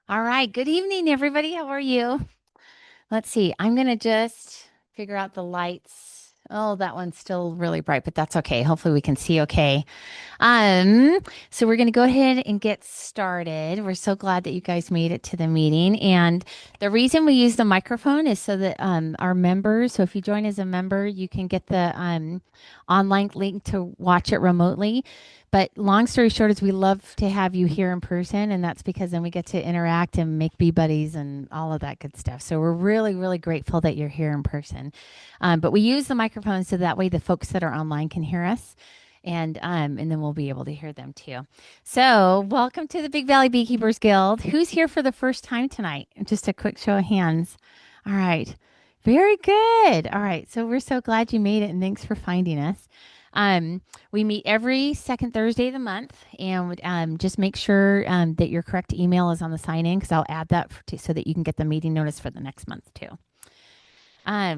All right. Good evening, everybody. How are you? Let's see. I'm going to just figure out the lights. Oh, that one's still really bright, but that's okay. Hopefully we can see okay. Um, so we're going to go ahead and get started. We're so glad that you guys made it to the meeting. And the reason we use the microphone is so that our members, so if you join as a member, you can get the online link to watch it remotely. But long story short is we love to have you here in person, and that's because then we get to interact and make bee buddies and all of that good stuff. So we're really, really grateful that you're here in person. But we use the microphone so that way the folks that are online can hear us and then we'll be able to hear them too. So, welcome to the Big Valley Beekeepers Guild. Who's here for the first time tonight? Just a quick show of hands. All right. Very good. All right. So, we're so glad you made it and thanks for finding us. We meet every second Thursday of the month, and just make sure that your correct email is on the sign in because I'll add that so that you can get the meeting notice for the next month too.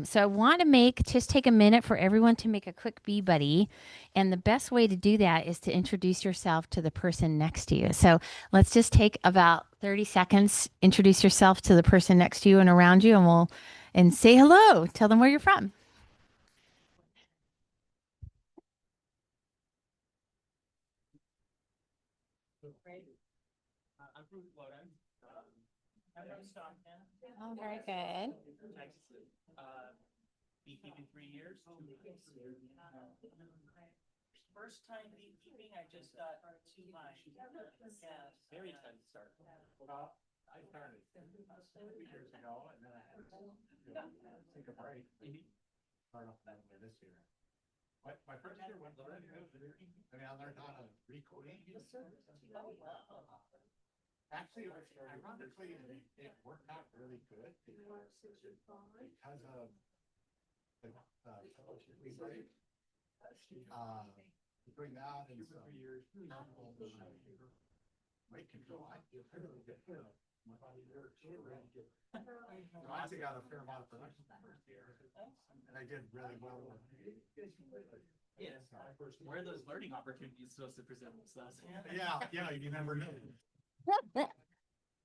So I want to just take a minute for everyone to make a quick bee buddy. And the best way to do that is to introduce yourself to the person next to you. So let's just take about 30 seconds, introduce yourself to the person next to you and around you, and and say hello. Tell them where you're from. Oh, very good.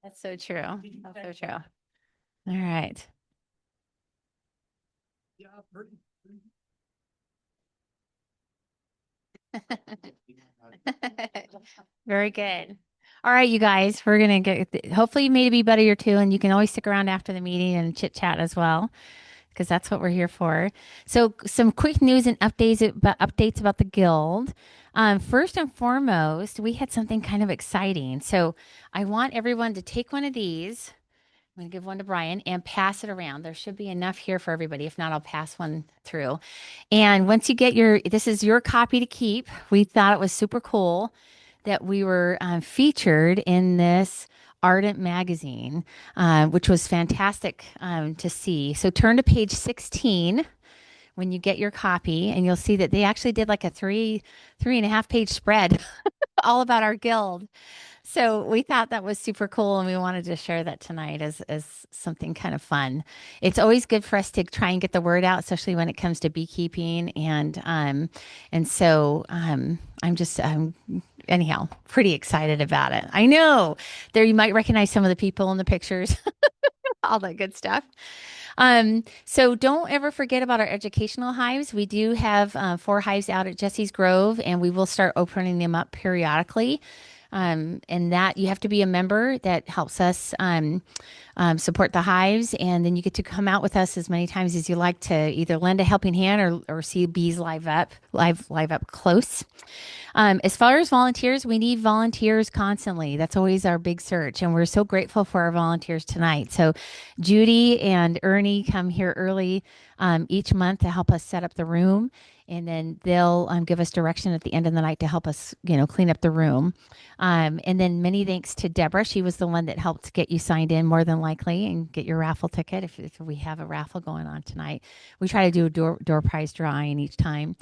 That's so true. That's so true. All right. Very good. All right, you guys, we're gonna hopefully you made a bee buddy or two, and you can always stick around after the meeting and chit chat as well, because that's what we're here for. So, some quick news and updates about the guild. First and foremost, we had something kind of exciting. So, I want everyone to take one of these. I'm going to give one to Brian and pass it around. There should be enough here for everybody. If not, I'll pass one through. And once you get this is your copy to keep. We thought it was super cool that we were featured in this Ardent magazine, which was fantastic to see. So turn to page 16 when you get your copy, and you'll see that they actually did like a three and a half page spread all about our guild. So we thought that was super cool, and we wanted to share that tonight as something kind of fun. It's always good for us to try and get the word out, especially when it comes to beekeeping, and I'm just anyhow pretty excited about it. I know there you might recognize some of the people in the pictures, all that good stuff. So don't ever forget about our educational hives. We do have 4 hives out at Jesse's Grove, and we will start opening them up periodically. And that you have to be a member that helps us support the hives. And then you get to come out with us as many times as you like to either lend a helping hand or see bees live up close. As far as volunteers, we need volunteers constantly. That's always our big search. And we're so grateful for our volunteers tonight. So Judy and Ernie come here early each month to help us set up the room. And then they'll give us direction at the end of the night to help us, clean up the room. And then many thanks to Deborah. She was the one that helped get you signed in more than likely and get your raffle ticket if we have a raffle going on tonight. We try to do a door prize drawing each time.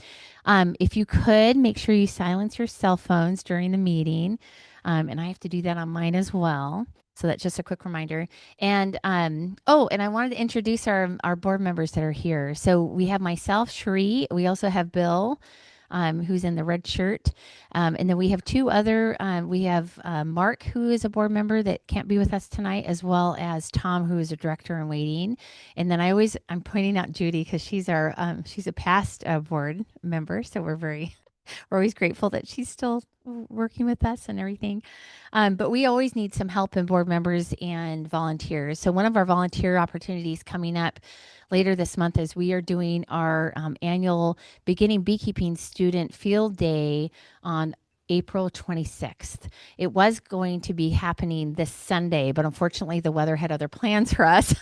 If you could, make sure you silence your cell phones during the meeting. And I have to do that on mine as well. So that's just a quick reminder. And I wanted to introduce our board members that are here. So we have myself, Cherie. We also have Bill. who's in the red shirt. And then we have two other, we have Mark, who is a board member that can't be with us tonight, as well as Tom, who is a director in waiting. And then I'm pointing out Judy because she's a past board member. So we're always grateful that she's still working with us and everything. But we always need some help in board members and volunteers. So one of our volunteer opportunities coming up later this month is we are doing our annual beginning beekeeping student field day on April 26th. It was going to be happening this Sunday, but unfortunately the weather had other plans for us.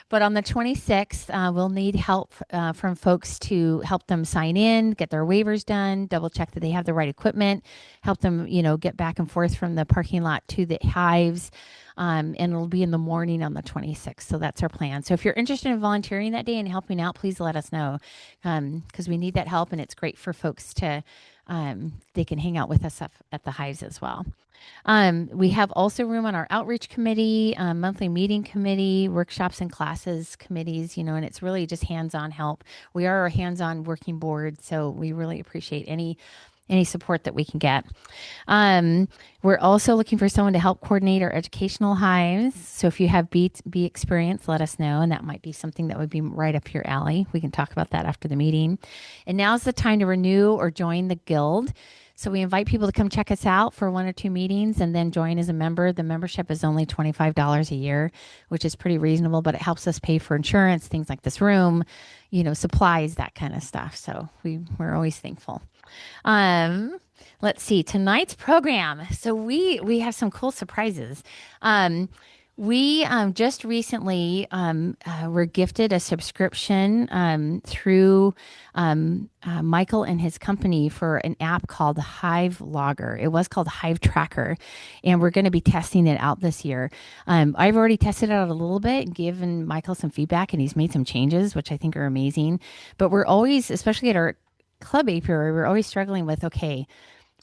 But on the 26th, we'll need help from folks to help them sign in, get their waivers done, double check that they have the right equipment, help them, get back and forth from the parking lot to the hives. And it'll be in the morning on the 26th. So that's our plan. So if you're interested in volunteering that day and helping out, please let us know because we need that help. And it's great for folks to, they can hang out with us at the hives as well. We have also room on our outreach committee, monthly meeting committee, workshops and classes committees, and it's really just hands-on help. We are a hands-on working board, so we really appreciate any support that we can get. We're also looking for someone to help coordinate our educational hives. So if you have bee experience, let us know, and that might be something that would be right up your alley. We can talk about that after the meeting. And now's the time to renew or join the guild. So we invite people to come check us out for 1 or 2 meetings and then join as a member. The membership is only $25 a year, which is pretty reasonable, but it helps us pay for insurance, things like this room, supplies, that kind of stuff. So we're always thankful. Let's see tonight's program. So we have some cool surprises. We just recently were gifted a subscription through Michael and his company for an app called Hive Logger. It was called Hive Trackr, and we're going to be testing it out this year. I've already tested it out a little bit, given Michael some feedback, and he's made some changes, which I think are amazing. But we're always, especially at our club apiary, we're always struggling with, okay,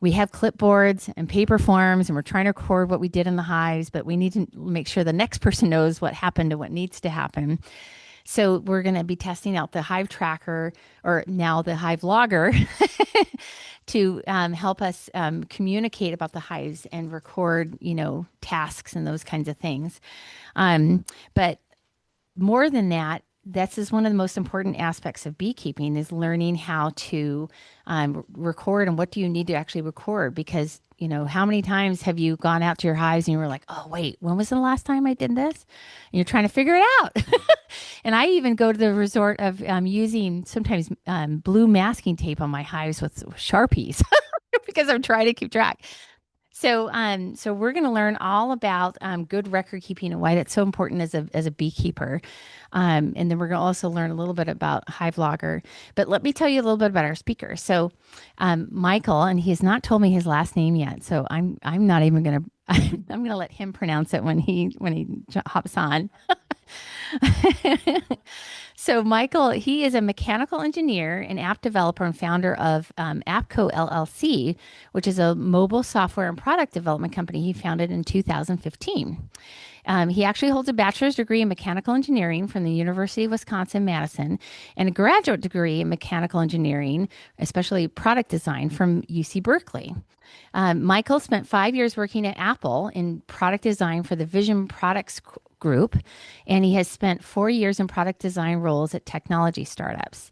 we have clipboards and paper forms and we're trying to record what we did in the hives, but we need to make sure the next person knows what happened and what needs to happen. So we're going to be testing out the Hive Trackr, or now the Hive Logger, to help us communicate about the hives and record, tasks and those kinds of things. But more than that, this is one of the most important aspects of beekeeping, is learning how to record and what do you need to actually record. Because, how many times have you gone out to your hives and you were like, oh, wait, when was the last time I did this? And you're trying to figure it out. And I even go to the resort of using sometimes blue masking tape on my hives with Sharpies because I'm trying to keep track. So we're going to learn all about good record keeping and why that's so important as a beekeeper. And then we're going to also learn a little bit about HiveLogger. But let me tell you a little bit about our speaker. So Michael, and he has not told me his last name yet, so I'm not even going to. I'm going to let him pronounce it when he hops on. So Michael, he is a mechanical engineer, an app developer, and founder of Appco LLC, which is a mobile software and product development company he founded in 2015. He actually holds a bachelor's degree in mechanical engineering from the University of Wisconsin-Madison and a graduate degree in mechanical engineering, especially product design, from UC Berkeley. Michael spent 5 years working at Apple in product design for the Vision Products Group, and he has spent 4 years in product design roles at technology startups.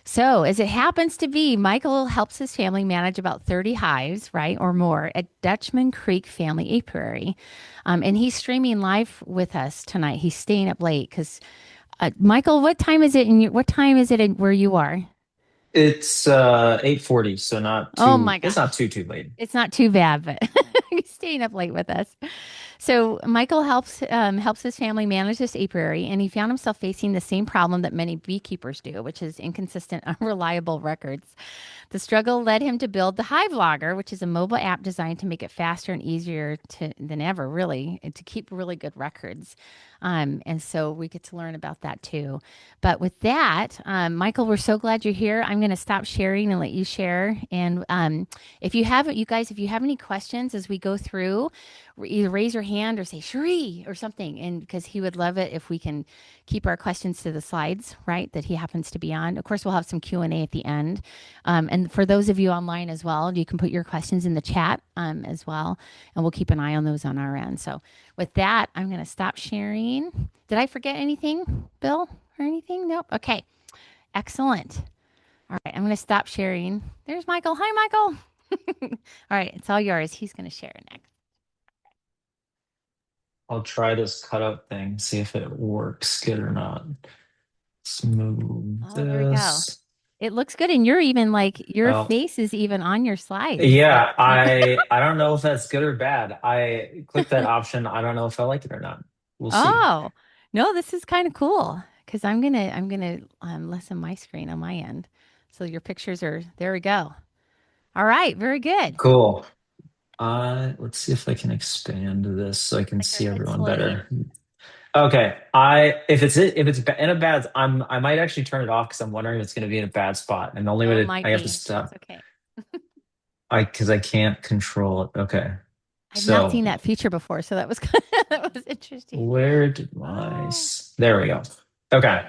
So, as it happens to be, Michael helps his family manage about 30 hives, right, or more at Dutchman Creek Family Apiary. And he's streaming live with us tonight. He's staying up late because, Michael, what time is it where you are? It's 8:40, so Oh my it's not gosh. too late. It's not too bad, but he's staying up late with us. So Michael helps his family manage this apiary, and he found himself facing the same problem that many beekeepers do, which is inconsistent, unreliable records. The struggle led him to build the Hive Logger, which is a mobile app designed to make it faster and easier than ever, really, and to keep really good records. And so we get to learn about that too. But with that, Michael, we're so glad you're here. I'm going to stop sharing and let you share. And if you have any questions as we go through, either raise your hand or say Cherie or something. And because he would love it if we can keep our questions to the slides, right? That he happens to be on. Of course, we'll have some Q&A at the end. And for those of you online as well, you can put your questions in the chat as well. And we'll keep an eye on those on our end. So with that, I'm going to stop sharing. Did I forget anything, Bill, or anything? Nope. Okay. Excellent. All right. I'm going to stop sharing. There's Michael. Hi, Michael. All right. It's all yours. He's going to share next. I'll try this cutout thing, see if it works good or not. Let's move Oh, there we go. this. It looks good. And you're even like, your Oh, face is even on your slides. Like, yeah, I don't know if that's good or bad. I clicked that option. I don't know if I like it or not. We'll see. oh, no, this is kind of cool because I'm gonna lessen my screen on my end. So your pictures are, there we go. All right. Very good. Cool. Let's see if I can expand this so I can Clicker see hit everyone slowly. better. Okay. If it's in a bad, I might actually turn it off because I'm wondering if it's going to be in a bad spot. And the only way Oh, to might I have to be. That's stop okay. because I can't control it. Okay. I've not seen So that feature before, so that was kind of, that was interesting. where did Oh, there we go. Okay. okay.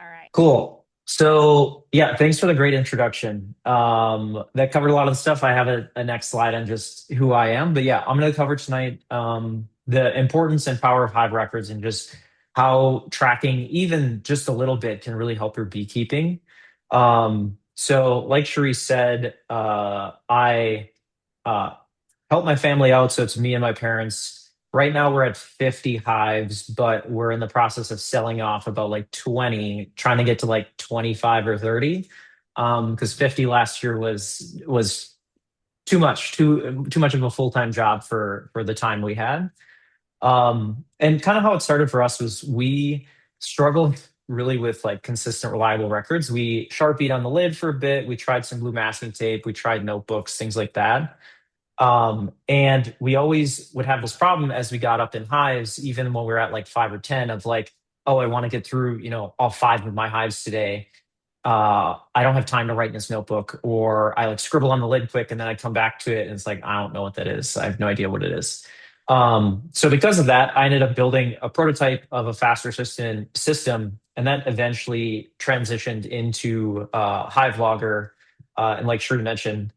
All right. Cool. So yeah, thanks for the great introduction. That covered a lot of the stuff. I have a next slide on just who I am, but yeah, I'm going to cover tonight the importance and power of Hive records and just how tracking even just a little bit can really help your beekeeping. So like Cherie said, I uh, help my family out. So it's me and my parents. Right now we're at 50 hives, but we're in the process of selling off about like 20, trying to get to like 25 or 30. Because 50 last year was too much of a full-time job for the time we had. And kind of how it started for us was we struggled really with like consistent, reliable records. We sharpied on the lid for a bit. We tried some blue masking tape. We tried notebooks, things like that. And we always would have this problem as we got up in hives, even when we were at like 5 or 10, of like, oh, I want to get through, all five of my hives today. I don't have time to write in this notebook, or I like scribble on the lid quick and then I come back to it and it's like, I don't know what that is. I have no idea what it is. So because of that, I ended up building a prototype of a faster system, and that eventually transitioned into HiveLogger. And like Shrew mentioned,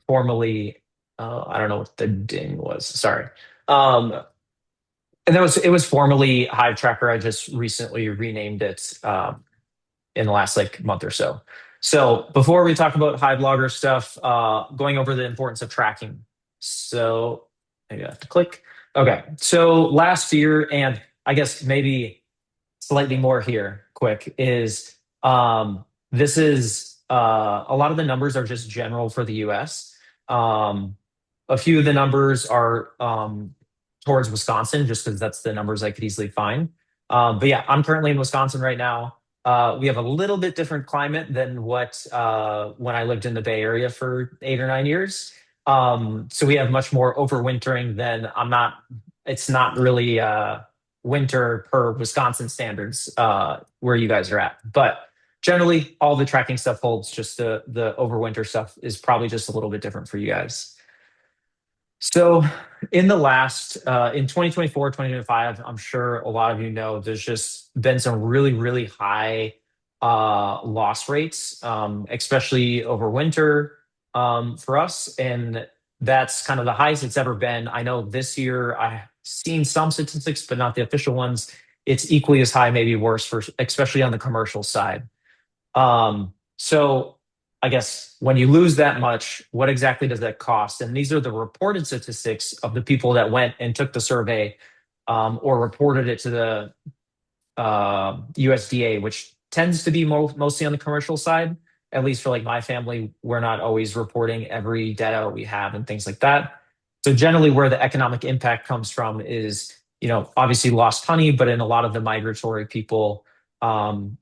formerly, I don't know what the ding was. Sorry. Um, and it was formerly Hive Trackr. I just recently renamed it in the last like month or so. So before we talk about Hive Logger stuff, going over the importance of tracking. So maybe I have to click. Okay. So last year, and I guess maybe slightly more here, quick, is this is a lot of the numbers are just general for the US. Um, a few of the numbers are towards Wisconsin, just because that's the numbers I could easily find. But yeah, I'm currently in Wisconsin right now. We have a little bit different climate than what when I lived in the Bay Area for 8 or 9 years. So we have much more overwintering than I'm not. It's not really winter per Wisconsin standards where you guys are at, but generally all the tracking stuff holds. Just the overwinter stuff is probably just a little bit different for you guys. So in 2024, 2025, I'm sure a lot of you know there's just been some really, really high loss rates, especially over winter for us. And that's kind of the highest it's ever been. I know this year I've seen some statistics, but not the official ones. It's equally as high, maybe worse for especially on the commercial side. So I guess when you lose that much, what exactly does that cost? And these are the reported statistics of the people that went and took the survey or reported it to the USDA, which tends to be mostly on the commercial side. At least for like my family, we're not always reporting every data we have and things like that. So generally, where the economic impact comes from is, obviously lost honey, but in a lot of the migratory people,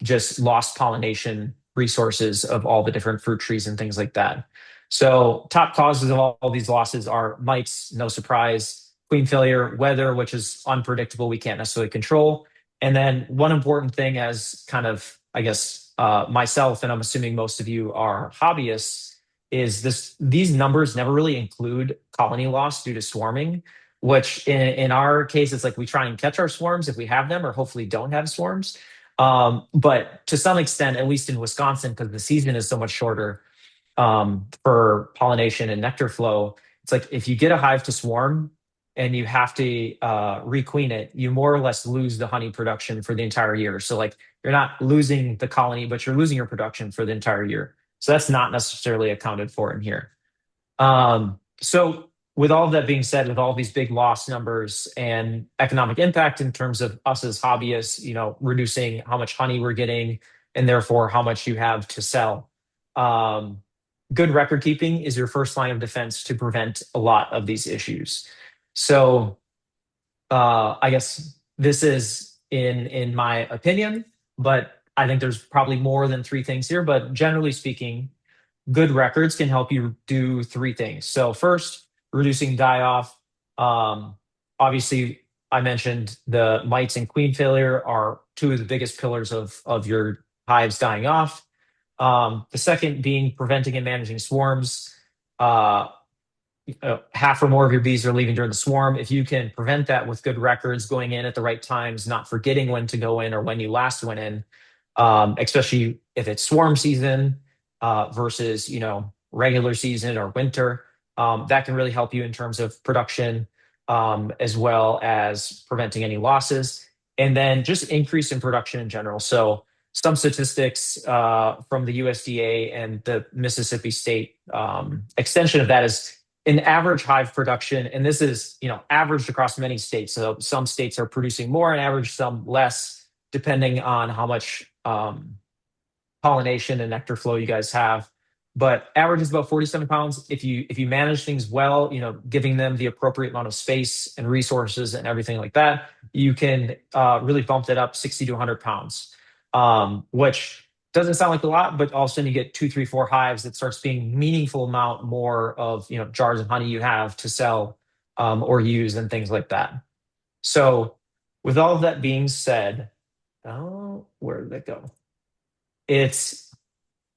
just lost pollination resources of all the different fruit trees and things like that. So top causes of all these losses are mites, no surprise, queen failure, weather, which is unpredictable, we can't necessarily control, and then one important thing, as kind of, I guess, myself, and I'm assuming most of you are hobbyists, is these numbers never really include colony loss due to swarming. which in our case, it's like we try and catch our swarms if we have them, or hopefully don't have swarms. But to some extent, at least in Wisconsin, because the season is so much shorter, for pollination and nectar flow. It's like if you get a hive to swarm and you have to requeen it, you more or less lose the honey production for the entire year. So like you're not losing the colony, but you're losing your production for the entire year. So that's not necessarily accounted for in here. So with all of that being said, with all these big loss numbers and economic impact in terms of us as hobbyists, reducing how much honey we're getting and therefore how much you have to sell. Um, Good record keeping is your first line of defense to prevent a lot of these issues. So I guess this is in my opinion, but I think there's probably more than three things here. But generally speaking, good records can help you do three things. So first, reducing die off. Um, Obviously, I mentioned the mites and queen failure are two of the biggest pillars of your hives dying off. The second being preventing and managing swarms. Uh, Half or more of your bees are leaving during the swarm. If you can prevent that with good records, going in at the right times, not forgetting when to go in or when you last went in, especially if it's swarm season versus regular season or winter, that can really help you in terms of production, as well as preventing any losses, and then just increase in production in general. So some statistics from the USDA and the Mississippi State extension of that is an average hive production, and this is averaged across many states. So some states are producing more on average, some less, depending on how much pollination and nectar flow you guys have. But average is about 47 pounds. If you manage things well, giving them the appropriate amount of space and resources and everything like that, you can really bump that up 60 to 100 pounds, which doesn't sound like a lot, but all of a sudden you get two, three, four hives that starts being meaningful amount more of jars of honey you have to sell, or use and things like that. So with all of that being said, oh, where did that go? It's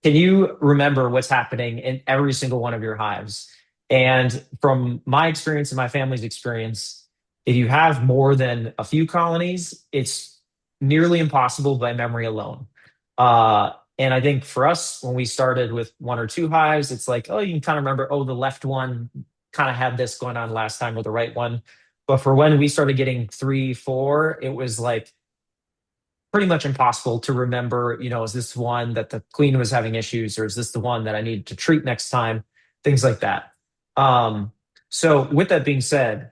Can you remember what's happening in every single one of your hives? And from my experience and my family's experience, if you have more than a few colonies, it's nearly impossible by memory alone. And I think for us, when we started with one or two hives, it's like, oh, you can kind of remember, oh, the left one kind of had this going on last time, or the right one. But for when we started getting three, four, it was like pretty much impossible to remember, is this one that the queen was having issues, or is this the one that I need to treat next time? Things like that. Um, so with that being said,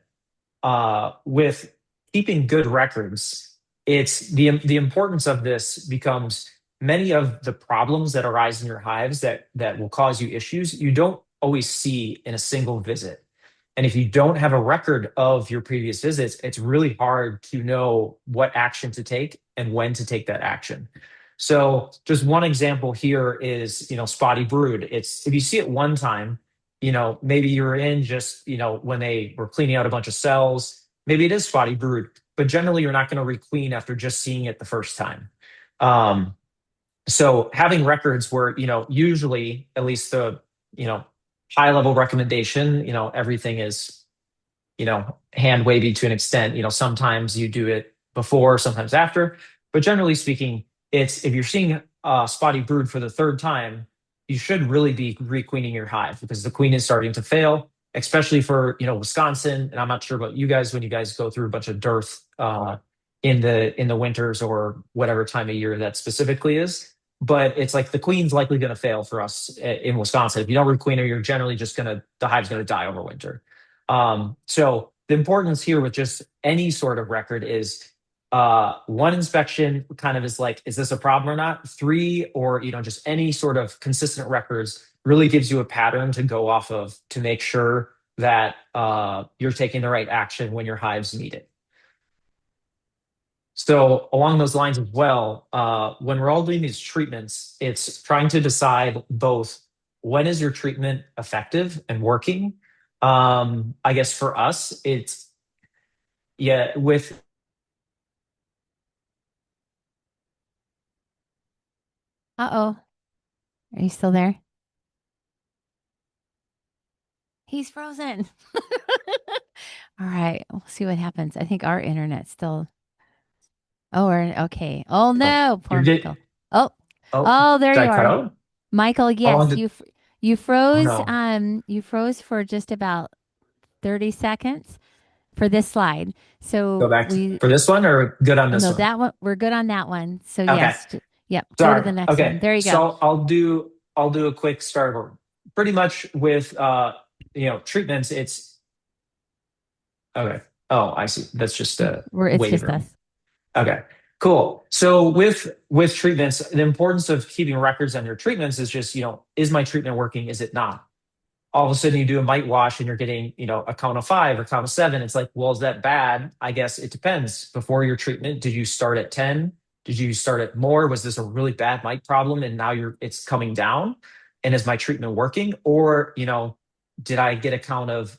with keeping good records, it's the importance of this becomes many of the problems that arise in your hives that will cause you issues, you don't always see in a single visit. And if you don't have a record of your previous visits, it's really hard to know what action to take and when to take that action. So just one example here is, spotty brood. It's if you see it one time, maybe you're in just, when they were cleaning out a bunch of cells, maybe it is spotty brood, but generally you're not going to requeen after just seeing it the first time. Um, so having records where, usually at least the, you know, high level recommendation, everything is, hand wavy to an extent. Sometimes you do it before, sometimes after, but generally speaking, it's if you're seeing spotty brood for the third time, you should really be requeening your hive because the queen is starting to fail, especially for Wisconsin. And I'm not sure about you guys when you guys go through a bunch of dearth in the winters or whatever time of year that specifically is. But it's like the queen's likely going to fail for us in Wisconsin. If you don't requeen her, you're generally just the hive's going to die over winter. So the importance here with just any sort of record is one inspection kind of is like, is this a problem or not? Three, or just any sort of consistent records really gives you a pattern to go off of to make sure that you're taking the right action when your hives need it. So along those lines as well, when we're all doing these treatments, it's trying to decide both when is your treatment effective and working. I guess for us, it's yeah, with Uh-oh. Are you still there? He's frozen. All right, we'll see what happens. I think our internet's still. Oh, we're okay. Oh Oh, no, poor you're Michael. getting. Oh, Oh, oh, there did you I cut are, out? Michael. How long Yes, did? you Oh froze. no. You froze for just about 30 seconds for this slide. Go So back we. for this one or good on Oh this no, one? that one we're good on that one. So Okay. yes, yep. Go to Sorry. the next one. Okay. There you go. So I'll do a quick start over. Pretty much with treatments, it's okay. Oh, I see. That's just a It's wave just room. us. Okay. Cool. So with treatments, the importance of keeping records on your treatments is just, is my treatment working? Is it not? All of a sudden you do a mite wash and you're getting, a count of five or count of seven. It's like, well, is that bad? I guess it depends. Before your treatment, did you start at 10? Did you start at more? Was this a really bad mite problem and now it's coming down? And is my treatment working? Or, did I get a count of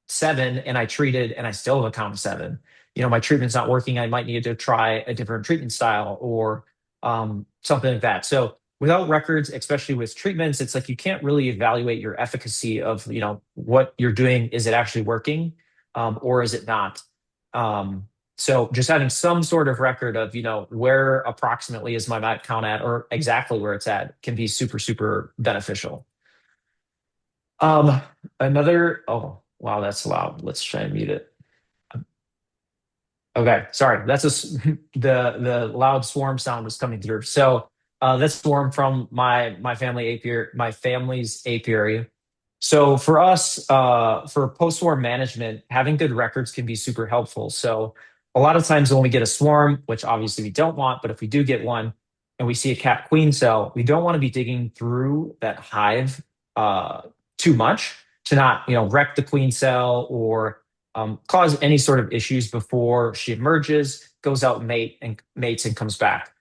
seven and I treated and I still have a count of seven? My treatment's not working. I might need to try a different treatment style or something like that. So without records, especially with treatments, it's like you can't really evaluate your efficacy of what you're doing. Is it actually working, or is it not? Um, so just having some sort of record of where approximately is my mat count at, or exactly where it's at, can be super super beneficial. Um, another oh wow, that's loud. Let's try and mute it. Okay, sorry. The loud swarm sound was coming through. So that's swarm from my family apiary, my family's apiary. So for us, for post swarm management, having good records can be super helpful. So a lot of times when we get a swarm, which obviously we don't want, but if we do get one and we see a capped queen cell, we don't want to be digging through that hive uh, too much to not wreck the queen cell or cause any sort of issues before she emerges, goes out and mates and comes back.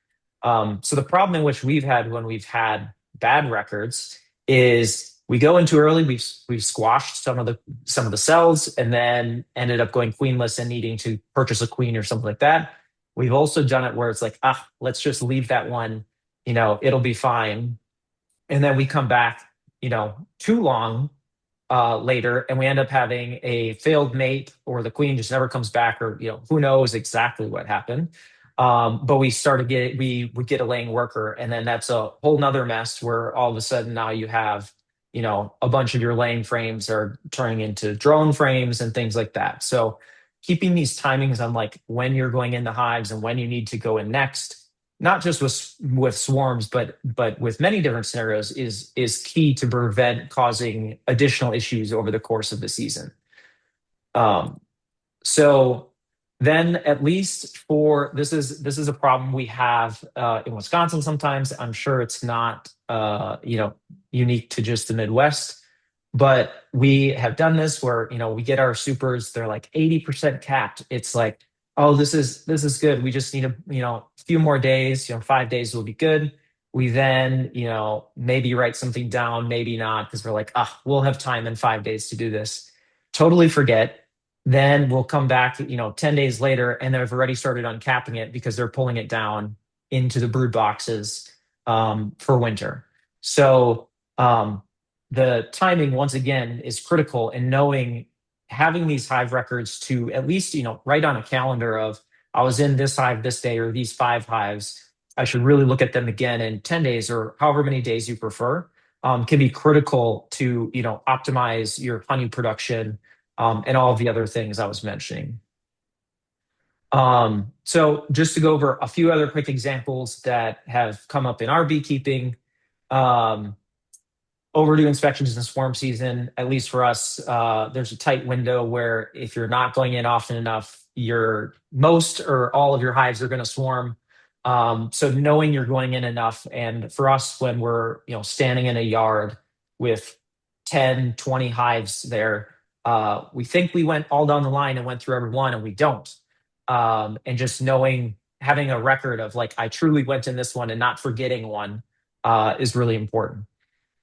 So the problem in which we've had when we've had bad records is we go in too early, we've squashed some of the cells, and then ended up going queenless and needing to purchase a queen or something like that. We've also done it where it's like, let's just leave that one, it'll be fine. And then we come back, too long later, and we end up having a failed mate, or the queen just never comes back, or who knows exactly what happened. But we would get a laying worker, and then that's a whole nother mess where all of a sudden now you have a bunch of your laying frames are turning into drone frames and things like that. So keeping these timings on like when you're going into hives and when you need to go in next, not just with swarms, but with many different scenarios, is key to prevent causing additional issues over the course of the season. Um, so then, at least for this is a problem we have in Wisconsin. Sometimes I'm sure it's not unique to just the Midwest, but we have done this where we get our supers, they're like 80% capped. It's like, oh, this is good. We just need a few more days. 5 days will be good. We then maybe write something down, maybe not, because we're like, we'll have time in 5 days to do this. Totally forget. Then we'll come back 10 days later and they've already started uncapping it because they're pulling it down into the brood boxes for winter. So um, the timing, once again, is critical, and knowing, having these hive records to at least write on a calendar of, I was in this hive this day, or these five hives, I should really look at them again in 10 days, or however many days you prefer, can be critical to optimize your honey production, and all of the other things I was mentioning. So just to go over a few other quick examples that have come up in our beekeeping. um, Overdue inspections in swarm season, at least for us, there's a tight window where if you're not going in often enough, your most or all of your hives are going to swarm. So knowing you're going in enough, and for us, when we're standing in a yard with 10, 20 hives there, we think we went all down the line and went through every one, and we don't. And just knowing, having a record of like, I truly went in this one and not forgetting one, is really important.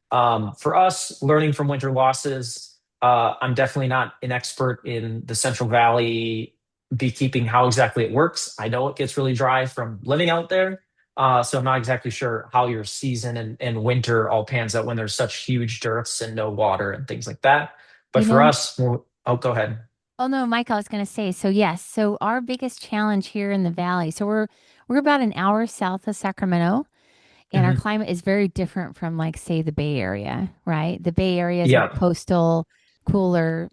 For us, learning from winter losses, I'm definitely not an expert in the Central Valley beekeeping, how exactly it works. I know it gets really dry from living out there. So I'm not exactly sure how your season and winter all pans out when there's such huge dearths and no water and things like that. But You for know, us, oh, go ahead. Oh no, Mike, I was going to say, so yes, so our biggest challenge here in the valley. So we're about an hour south of Sacramento, and our Mhm. climate is very different from like say the Bay Area, right? The Bay Area is more Yeah. coastal, cooler,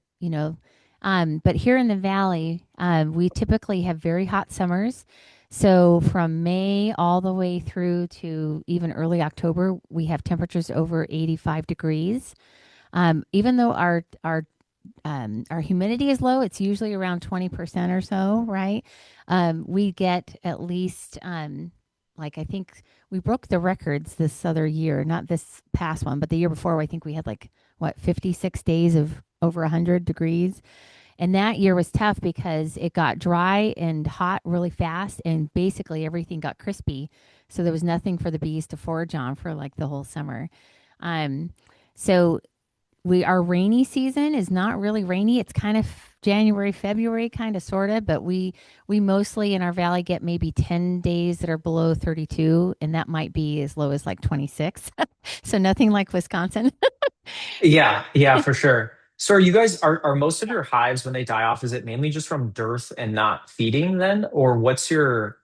but here in the valley, we typically have very hot summers. So from May all the way through to even early October, we have temperatures over 85 degrees. Even though our humidity is low, it's usually around 20% or so, right? We get at least, like, I think we broke the records this other year, not this past one, but the year before, I think we had like, what, 56 days of over 100 degrees. And that year was tough because it got dry and hot really fast, and basically everything got crispy. So there was nothing for the bees to forage on for like the whole summer. Um, so our rainy season is not really rainy. It's kind of January, February, kind of sort of, but we mostly in our valley get maybe 10 days that are below 32, and that might be as low as like 26. So nothing like Wisconsin. Yeah, yeah, for sure. So are you guys are most of your hives when they die off, is it mainly just from dearth and not feeding then? Or what's your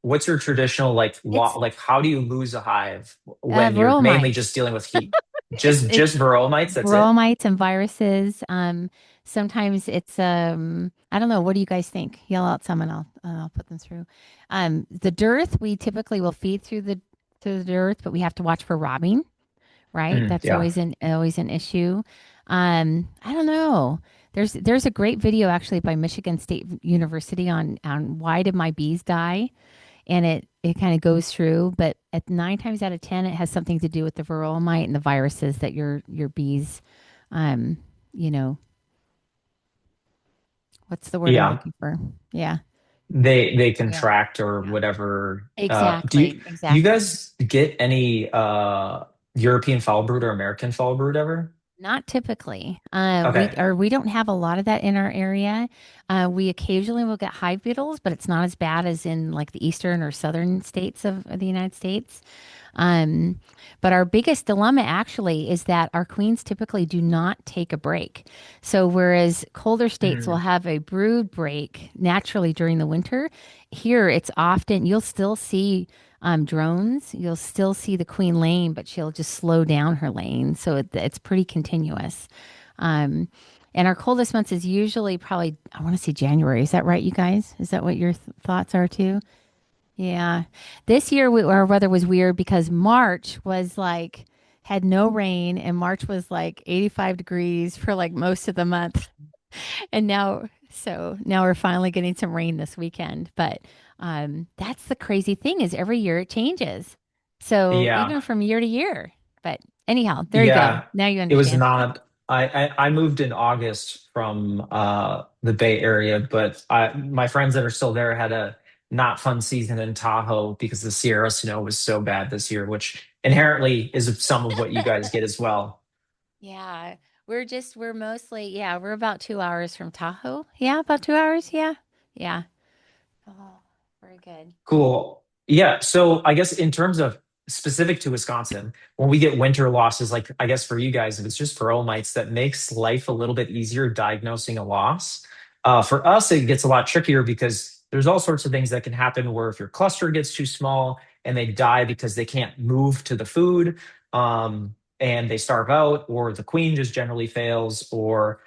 traditional It's like how do you lose a hive when you're rural mainly mites. just dealing with heat? It's Just varroa mites, that's it? bromites and viruses. Sometimes it's I don't know. What do you guys think? Yell out some and I'll put them through. The dearth we typically will feed through the dearth, but we have to watch for robbing. Right? Mhm, That's yeah. always an issue. I don't know. There's a great video actually by Michigan State University on why did my bees die, and it kind of goes through. But at 9 times out of 10, it has something to do with the varroa mite and the viruses that your bees, um, you know, what's the word I'm Yeah. looking for? Yeah, They yeah, contract or yeah. whatever. Exactly, Do you exactly. guys get any European foul brood or American foul brood ever? Not typically. Okay. We don't have a lot of that in our area. We occasionally will get hive beetles, but it's not as bad as in like the eastern or southern states of the United States. Um, but our biggest dilemma actually is that our queens typically do not take a break. So whereas colder states will Mhm. have a brood break naturally during the winter, here it's often you'll still see drones. You'll still see the queen laying, but she'll just slow down her laying. So it's pretty continuous. Um, and our coldest months is usually probably, I want to say January. Is that right, you guys? Is that what your thoughts are too? Yeah. This year our weather was weird because March was like, had no rain, and March was like 85 degrees for like most of the month. And now we're finally getting some rain this weekend. But that's the crazy thing is every year it changes. So Yeah. even from year to year. But anyhow, there you go. Yeah, Now you it was understand. not. I moved in August from the Bay Area, but my friends that are still there had a not fun season in Tahoe because the Sierra snow was so bad this year, which inherently is some of what you guys get as well. Yeah. We're mostly, yeah, we're about 2 hours from Tahoe. Yeah, about 2 hours. Yeah. Yeah. Oh, very good. Cool. Yeah. So I guess in terms of specific to Wisconsin, when we get winter losses, like I guess for you guys, if it's just feral mites, that makes life a little bit easier diagnosing a loss. For us, it gets a lot trickier because there's all sorts of things that can happen where if your cluster gets too small and they die because they can't move to the food, and they starve out, or the queen just generally fails, or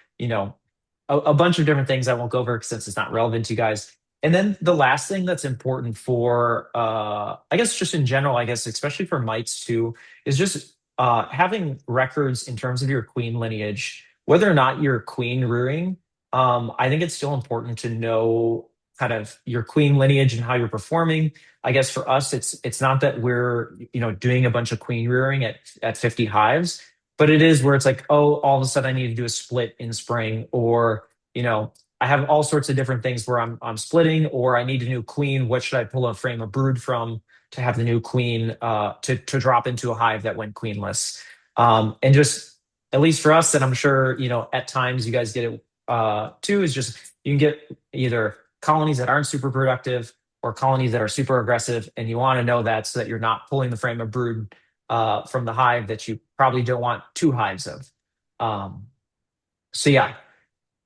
a bunch of different things I won't go over since it's not relevant to you guys. And then the last thing that's important for, I guess, just in general, I guess, especially for mites too, is just having records in terms of your queen lineage, whether or not you're queen rearing. I think it's still important to know kind of your queen lineage and how you're performing. I guess for us, it's not that we're doing a bunch of queen rearing at 50 hives, but it is where it's like, oh, all of a sudden I need to do a split in spring, or I have all sorts of different things where I'm splitting, or I need a new queen. What should I pull a frame of brood from to have the new queen to drop into a hive that went queenless? And just at least for us, and I'm sure at times you guys get it too, is just you can get either colonies that aren't super productive or colonies that are super aggressive, and you want to know that so that you're not pulling the frame of brood from the hive that you probably don't want two hives of. Um, so yeah,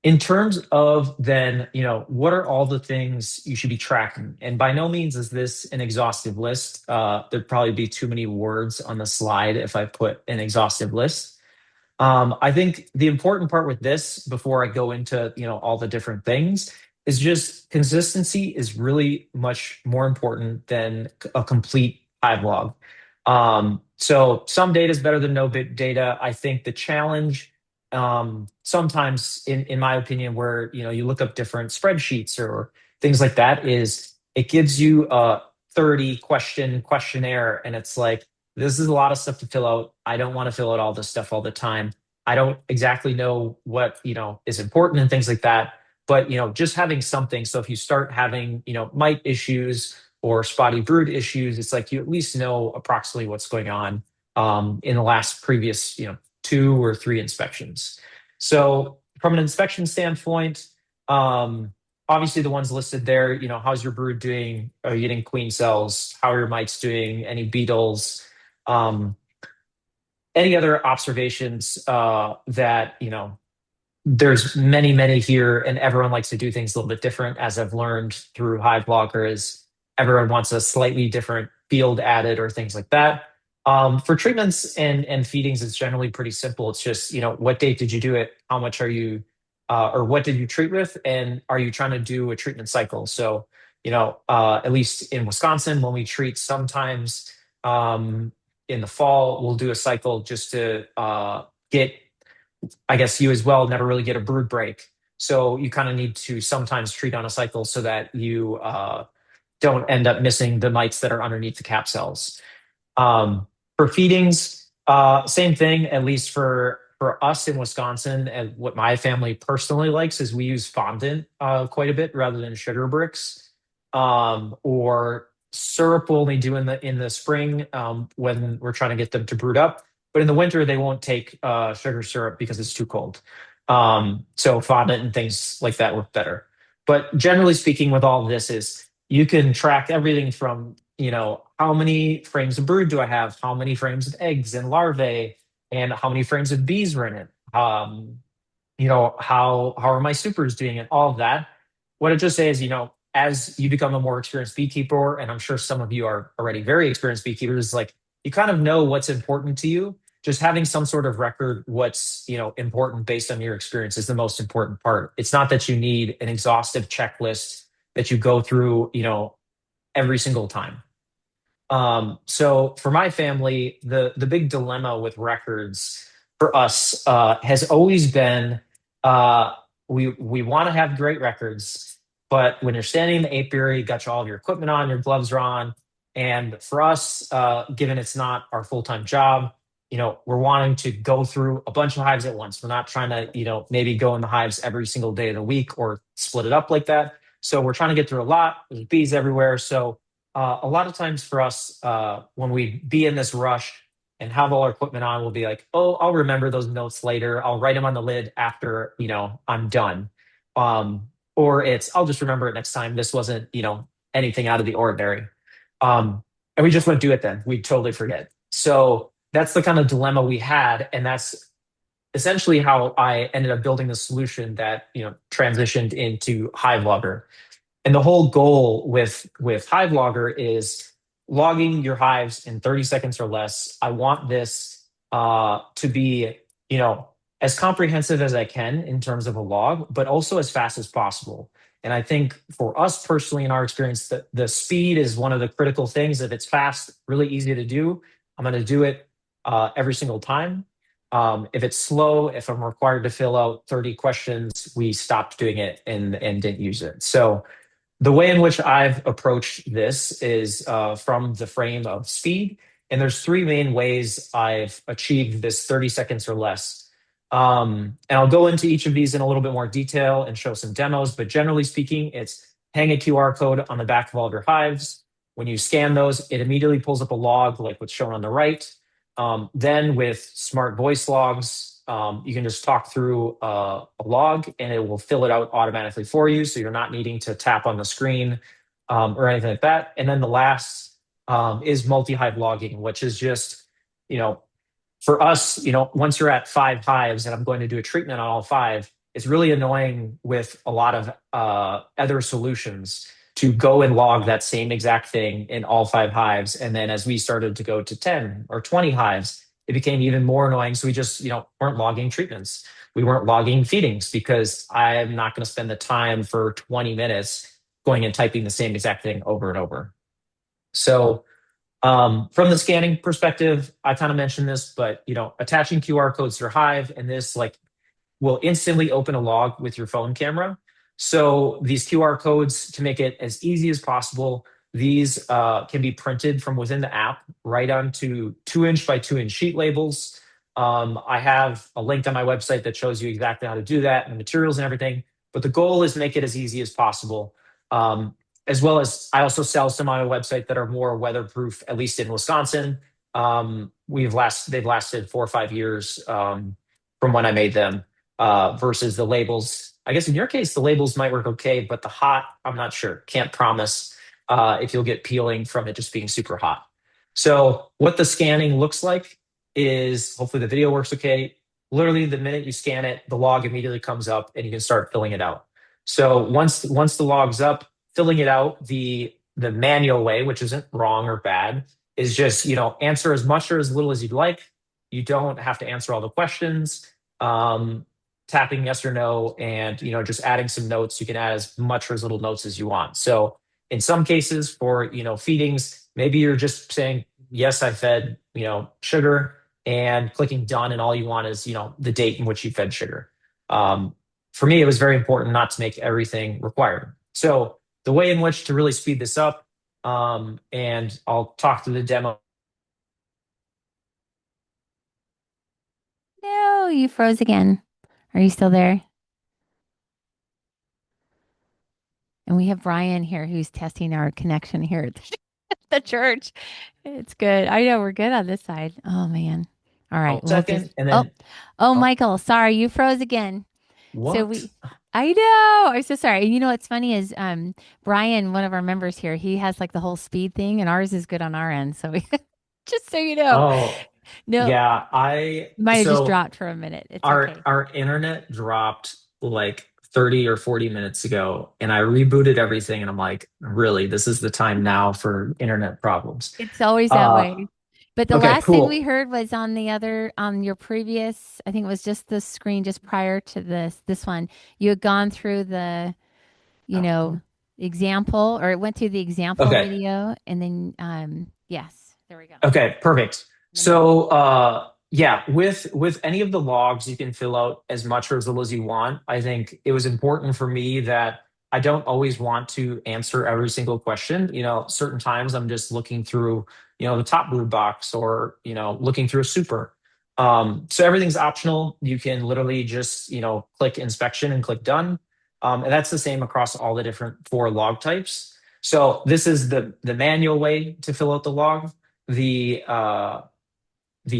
In terms of then, what are all the things you should be tracking? And by no means is this an exhaustive list. There'd probably be too many words on the slide if I put an exhaustive list. I think the important part with this, before I go into, all the different things, is just consistency is really much more important than a complete Hive log. So some data is better than no bit data. I think the challenge, sometimes in my opinion, where, you look up different spreadsheets or things like that, is it gives you a 30 question questionnaire, and it's like, this is a lot of stuff to fill out. I don't want to fill out all this stuff all the time. I don't exactly know what, is important and things like that. But, just having something. So if you start having, mite issues or spotty brood issues, it's like you at least know approximately what's going on in the last previous, 2 or 3 inspections. So from an inspection standpoint, obviously the ones listed there, how's your brood doing? Are you getting queen cells? How are your mites doing? Any beetles? Um, any other observations that there's many here, and everyone likes to do things a little bit different, as I've learned through HiveLogger, is everyone wants a slightly different field added or things like that. For treatments and feedings, it's generally pretty simple. It's just, what date did you do it? How much are you, or what did you treat with? And are you trying to do a treatment cycle? So, at least in Wisconsin, when we treat sometimes, in the fall, we'll do a cycle just to get, I guess you as well never really get a brood break. So you kind of need to sometimes treat on a cycle so that you don't end up missing the mites that are underneath the cap cells. For feedings, same thing, at least for us in Wisconsin, and what my family personally likes is we use fondant quite a bit rather than sugar bricks. Or syrup we'll only do in the spring when we're trying to get them to brood up. But in the winter, they won't take sugar syrup because it's too cold. So fondant and things like that work better. But generally speaking, with all of this, is you can track everything from, how many frames of brood do I have? How many frames of eggs and larvae? And how many frames of bees were in it? How are my supers doing, and all of that. What I just say is, as you become a more experienced beekeeper, and I'm sure some of you are already very experienced beekeepers, like, you kind of know what's important to you. Just having some sort of record, what's, important based on your experience, is the most important part. It's not that you need an exhaustive checklist that you go through, every single time. So for my family, the big dilemma with records for us has always been, uh, we want to have great records, but when you're standing in the apiary, you got all of your equipment on, your gloves are on, and for us, given it's not our full time job, we're wanting to go through a bunch of hives at once. We're not trying to, maybe go in the hives every single day of the week or split it up like that. So we're trying to get through a lot. There's bees everywhere, so a lot of times for us, when we be in this rush and have all our equipment on, we'll be like, "Oh, I'll remember those notes later. I'll write them on the lid after I'm done." Or it's, "I'll just remember it next time. This wasn't anything out of the ordinary," and we just wouldn't do it then. We'd totally forget. So that's the kind of dilemma we had, and that's essentially how I ended up building the solution that transitioned into HiveLogger. And the whole goal with HiveLogger is logging your hives in 30 seconds or less. I want this to be, as comprehensive as I can in terms of a log, but also as fast as possible. And I think for us personally, in our experience, that the speed is one of the critical things. If it's fast, really easy to do, I'm going to do it every single time. If it's slow, if I'm required to fill out 30 questions, we stopped doing it and didn't use it. So the way in which I've approached this is from the frame of speed. And there's 3 main ways I've achieved this 30 seconds or less. And I'll go into each of these in a little bit more detail and show some demos. But generally speaking, it's hang a QR code on the back of all of your hives. When you scan those, it immediately pulls up a log like what's shown on the right. Then with smart voice logs, you can just talk through a log and it will fill it out automatically for you. So you're not needing to tap on the screen or anything like that. And then the last is multi-hive logging, which is just, for us, once you're at 5 hives and I'm going to do a treatment on all 5, it's really annoying with a lot of other solutions to go and log that same exact thing in all 5 hives. And then as we started to go to 10 or 20 hives, it became even more annoying. So we just, weren't logging treatments. We weren't logging feedings because I'm not going to spend the time for 20 minutes going and typing the same exact thing over and over. So from the scanning perspective, I kind of mentioned this, but attaching QR codes to your Hive and this like will instantly open a log with your phone camera. So these QR codes, to make it as easy as possible, these can be printed from within the app right onto 2-inch by 2-inch sheet labels. I have a link on my website that shows you exactly how to do that and the materials and everything. But the goal is make it as easy as possible. Um, as well as I also sell some on my website that are more weatherproof, at least in Wisconsin. They've lasted 4 or 5 years from when I made them versus the labels. I guess in your case, the labels might work okay, but the hot, I'm not sure. Can't promise if you'll get peeling from it just being super hot. So what the scanning looks like is hopefully the video works okay. Literally, the minute you scan it, the log immediately comes up and you can start filling it out. So once the log's up, filling it out the manual way, which isn't wrong or bad, is just answer as much or as little as you'd like. You don't have to answer all the questions. Tapping yes or no, and just adding some notes. You can add as much or as little notes as you want. So in some cases for feedings, maybe you're just saying yes, I fed sugar, and clicking done, and all you want is the date in which you fed sugar. um, for me, it was very important not to make everything required. So the way in which to really speed this up, and I'll talk through the demo. No, you froze again. Are you still there? And we have Brian here who's testing our connection here at the church. It's good. I know we're good on this side. Oh man. All right. Oh, We'll just, second, and oh, then oh, oh, Michael, sorry, you froze again. So what? I know. I'm so sorry. And what's funny is, Brian, one of our members here, he has like the whole speed thing, and ours is good on our end. So just so you know, Oh, no, yeah. I you might have just so dropped for a minute. It's our okay. our internet dropped like 30 or 40 minutes ago, and I rebooted everything, and I'm like, really, this is the time now for internet problems. It's always that Uh, way. But the okay, last thing we cool. heard was on the other, on your previous, I think it was just the screen just prior to this one. You had gone through the, you know, example, or it went through the example Okay. video, and then, yes, there we go. Okay, perfect. The note. So yeah, with any of the logs, you can fill out as much or as little as you want. I think it was important for me that I don't always want to answer every single question. Certain times I'm just looking through, the top blue box, or, looking through a super. So everything's optional. You can literally just, click inspection and click done. And that's the same across all the different 4 log types. So this is the manual way to fill out the log. The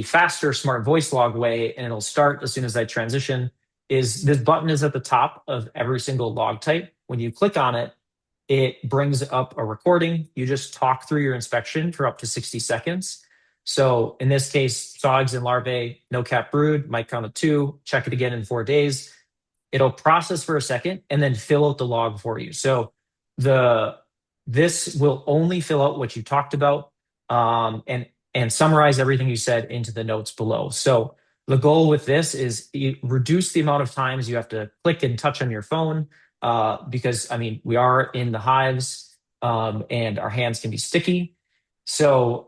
faster smart voice log way, and it'll start as soon as I transition, is this button is at the top of every single log type. When you click on it, it brings up a recording. You just talk through your inspection for up to 60 seconds. So in this case, saw eggs and larvae, no cap brood, might count of 2, check it again in 4 days. It'll process for a second and then fill out the log for you. So the this will only fill out what you talked about, and summarize everything you said into the notes below. So the goal with this is you reduce the amount of times you have to click and touch on your phone, because I mean we are in the hives, and our hands can be sticky. So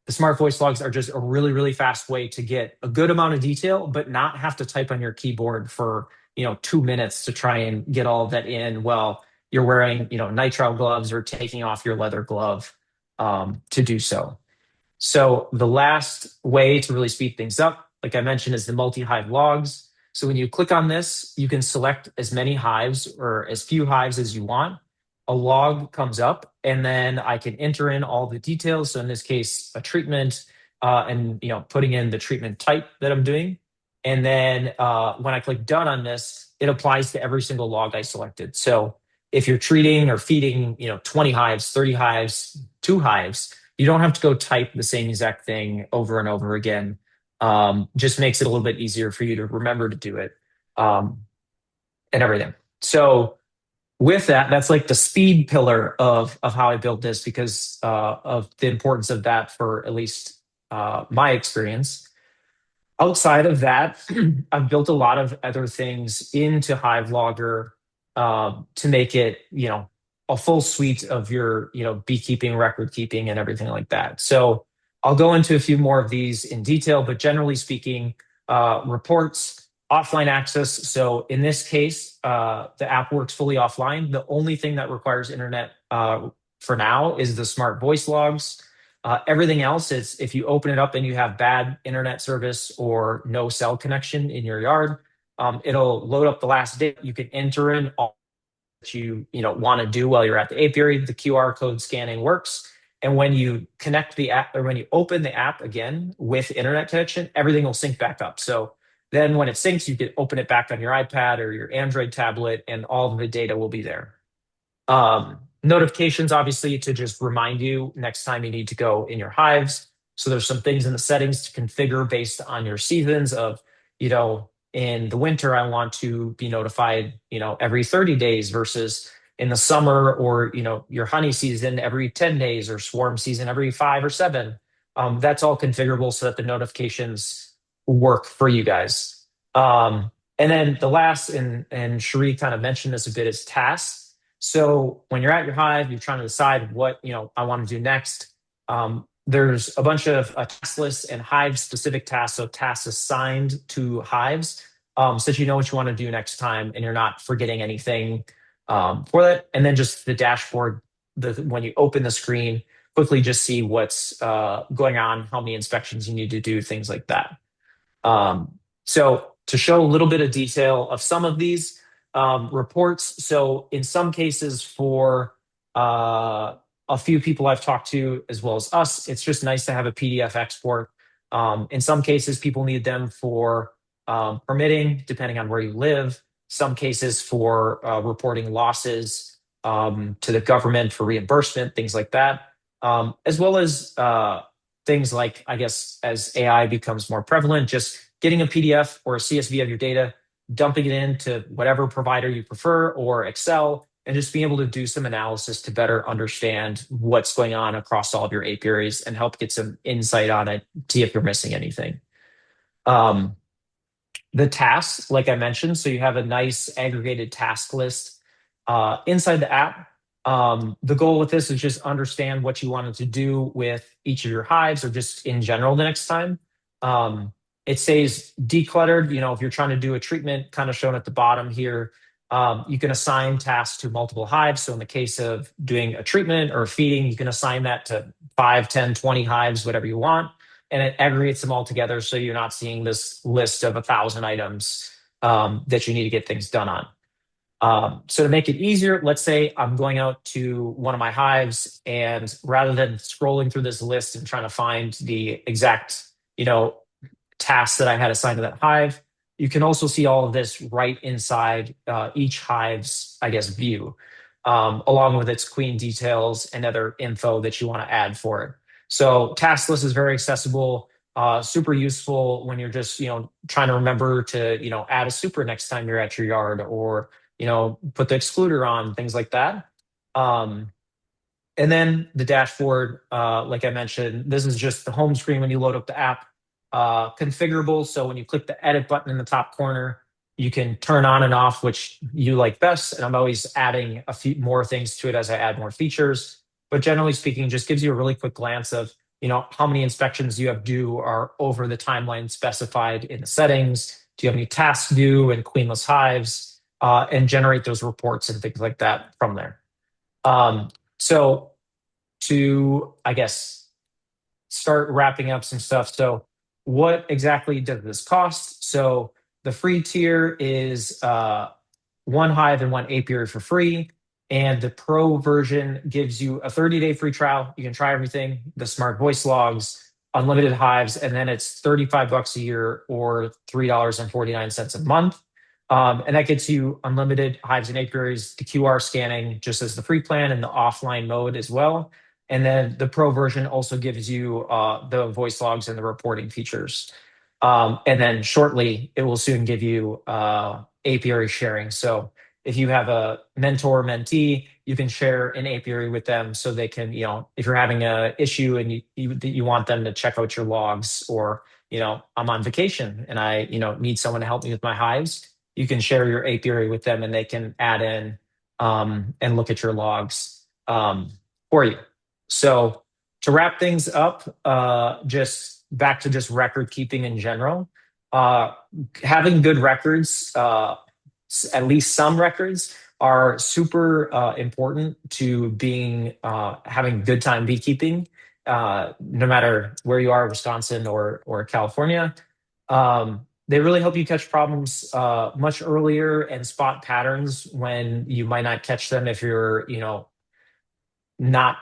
the smart voice logs are just a really, really fast way to get a good amount of detail, but not have to type on your keyboard for 2 minutes to try and get all of that in while you're wearing nitrile gloves or taking off your leather glove to do so. So the last way to really speed things up, like I mentioned, is the multi-hive logs. So when you click on this, you can select as many hives or as few hives as you want. A log comes up, and then I can enter in all the details. So in this case, a treatment, and putting in the treatment type that I'm doing. And then when I click done on this, it applies to every single log I selected. So if you're treating or feeding, 20 hives, 30 hives, 2 hives, you don't have to go type the same exact thing over and over again. Just makes it a little bit easier for you to remember to do it. Um, and everything. So with that, that's like the speed pillar of how I built this because of the importance of that for at least my experience. Outside of that, I've built a lot of other things into HiveLogger to make it, a full suite of your, beekeeping, record keeping, and everything like that. So I'll go into a few more of these in detail, but generally speaking, reports, offline access. So in this case, the app works fully offline. The only thing that requires internet for now is the smart voice logs. Everything else is if you open it up and you have bad internet service or no cell connection in your yard, it'll load up the last day. You can enter in all that you want to do while you're at the apiary. The QR code scanning works. And when you connect the app or when you open the app again with internet connection, everything will sync back up. So then when it syncs, you can open it back on your iPad or your Android tablet and all of the data will be there. Notifications, obviously, to just remind you next time you need to go in your hives. So there's some things in the settings to configure based on your seasons of, in the winter, I want to be notified, every 30 days versus in the summer or, your honey season every 10 days or swarm season every 5 or 7. That's all configurable so that the notifications work for you guys. And then the last, and Cherie kind of mentioned this a bit, is tasks. So when you're at your hive, you're trying to decide what I want to do next. There's a bunch of task lists and hive specific tasks, so tasks assigned to hives, so that you know what you want to do next time and you're not forgetting anything for that. And then just the dashboard, when you open the screen, quickly just see what's going on, how many inspections you need to do, things like that. So to show a little bit of detail of some of these reports, so in some cases for a few people I've talked to, as well as us, it's just nice to have a PDF export. In some cases, people need them for permitting, depending on where you live. Some cases for reporting losses to the government for reimbursement, things like that, as well as things like, I guess, as AI becomes more prevalent, just getting a PDF or a CSV of your data, dumping it into whatever provider you prefer or Excel, and just being able to do some analysis to better understand what's going on across all of your apiaries and help get some insight on it, see if you're missing anything. Um, the tasks, like I mentioned, so you have a nice aggregated task list inside the app. The goal with this is just understand what you wanted to do with each of your hives or just in general the next time. It stays decluttered. If you're trying to do a treatment, kind of shown at the bottom here, you can assign tasks to multiple hives. So in the case of doing a treatment or feeding, you can assign that to 5, 10, 20 hives, whatever you want. And it aggregates them all together so you're not seeing this list of 1,000 items that you need to get things done on. So to make it easier, let's say I'm going out to one of my hives, and rather than scrolling through this list and trying to find the exact, tasks that I had assigned to that hive, you can also see all of this right inside each hive's, I guess, view, along with its queen details and other info that you want to add for it. So task list is very accessible, super useful when you're just, trying to remember to, add a super next time you're at your yard or, put the excluder on, things like that. And then the dashboard, like I mentioned, this is just the home screen when you load up the app, configurable. So when you click the edit button in the top corner, you can turn on and off which you like best. And I'm always adding a few more things to it as I add more features. But generally speaking, just gives you a really quick glance of, how many inspections you have due are over the timeline specified in the settings. Do you have any tasks due and queenless hives? And generate those reports and things like that from there. So to, I guess, start wrapping up some stuff. So what exactly does this cost? So the free tier is one hive and one apiary for free. And the pro version gives you a 30-day free trial. You can try everything, the smart voice logs, unlimited hives, and then it's $35 a year or $3.49 a month. And that gets you unlimited hives and apiaries, the QR scanning just as the free plan and the offline mode as well. And then the pro version also gives you the voice logs and the reporting features. And then shortly, it will soon give you apiary sharing. So if you have a mentor mentee, you can share an apiary with them so they can, if you're having a issue and you want them to check out your logs, or, I'm on vacation and I, need someone to help me with my hives, you can share your apiary with them and they can add in and look at your logs for you. So to wrap things up, just back to just record keeping in general, uh, having good records, at least some records, are super important to being having good time beekeeping, no matter where you are, Wisconsin or California. They really help you catch problems much earlier and spot patterns when you might not catch them if you're, not,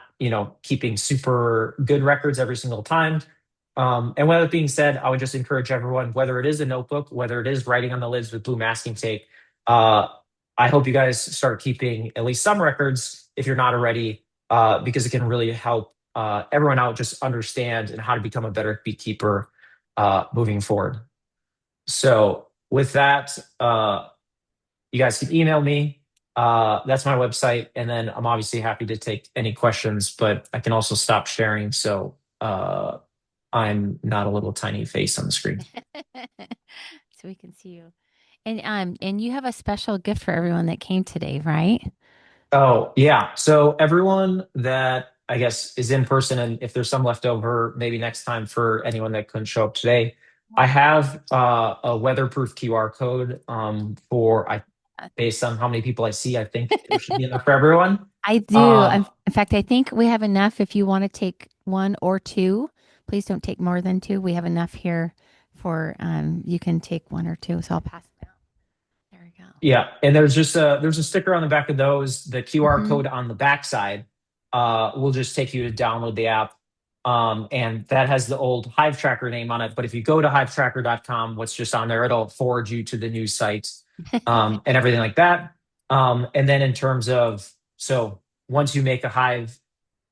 keeping super good records every single time. And with that being said, I would just encourage everyone, whether it is a notebook, whether it is writing on the lids with blue masking tape, uh, I hope you guys start keeping at least some records if you're not already, because it can really help everyone out just understand and how to become a better beekeeper moving forward. So with that, you guys can email me. That's my website. And then I'm obviously happy to take any questions, but I can also stop sharing. So I'm not a little tiny face on the screen. So we can see you. And you have a special gift for everyone that came today, right? Oh, yeah. So everyone that I guess is in person, and if there's some left over, maybe next time for anyone that couldn't show up today, I have a weatherproof QR code for I based on how many people I see, I think there should be enough for everyone. I do. Um, In fact, I think we have enough if you want to take one or two. Please don't take more than two. We have enough here for you can take one or two. So I'll pass it out. There we go. Yeah, and there's a sticker on the back of those. The QR Hmm. code on the backside will just take you to download the app. And that has the old Hive Trackr name on it. But if you go to hivetrackr.com, what's just on there, it'll forward you to the new site and everything like that. And then in terms of, so once you make a hive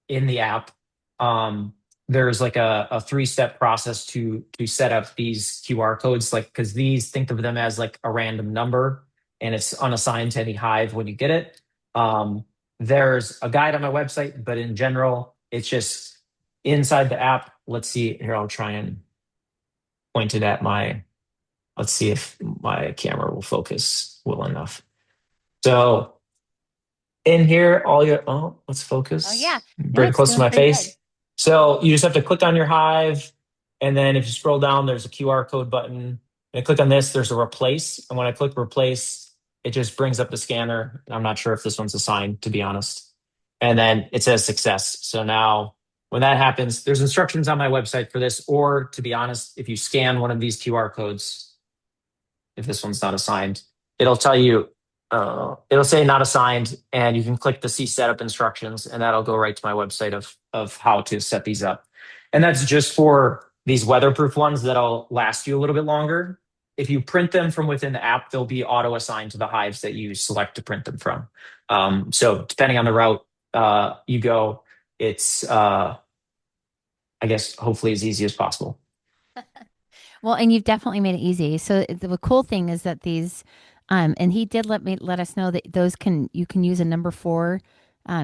in the app, um, there's like a three-step process to set up these QR codes, like because these, think of them as like a random number and it's unassigned to any hive when you get it. Um, there's a guide on my website, but in general, it's just inside the app. Let's see here. I'll try and point it at my. Let's see if my camera will focus well enough. So in here, all your, oh, let's Oh yeah. focus, No, bring it it's close to doing my pretty good. face. So you just have to click on your hive. And then if you scroll down, there's a QR code button. And I click on this, there's a replace. And when I click replace, it just brings up the scanner. I'm not sure if this one's assigned, to be honest. And then it says success. So now when that happens, there's instructions on my website for this. Or to be honest, if you scan one of these QR codes, if this one's not assigned, it'll tell you, it'll say not assigned, and you can click the see setup instructions, and that'll go right to my website of how to set these up. And that's just for these weatherproof ones that'll last you a little bit longer. If you print them from within the app, they'll be auto assigned to the hives that you select to print them from. So depending on the route you go, it's I guess hopefully as easy as possible. Well, and you've definitely made it easy. So the cool thing is that these, and he did let us know that those can you can use a number four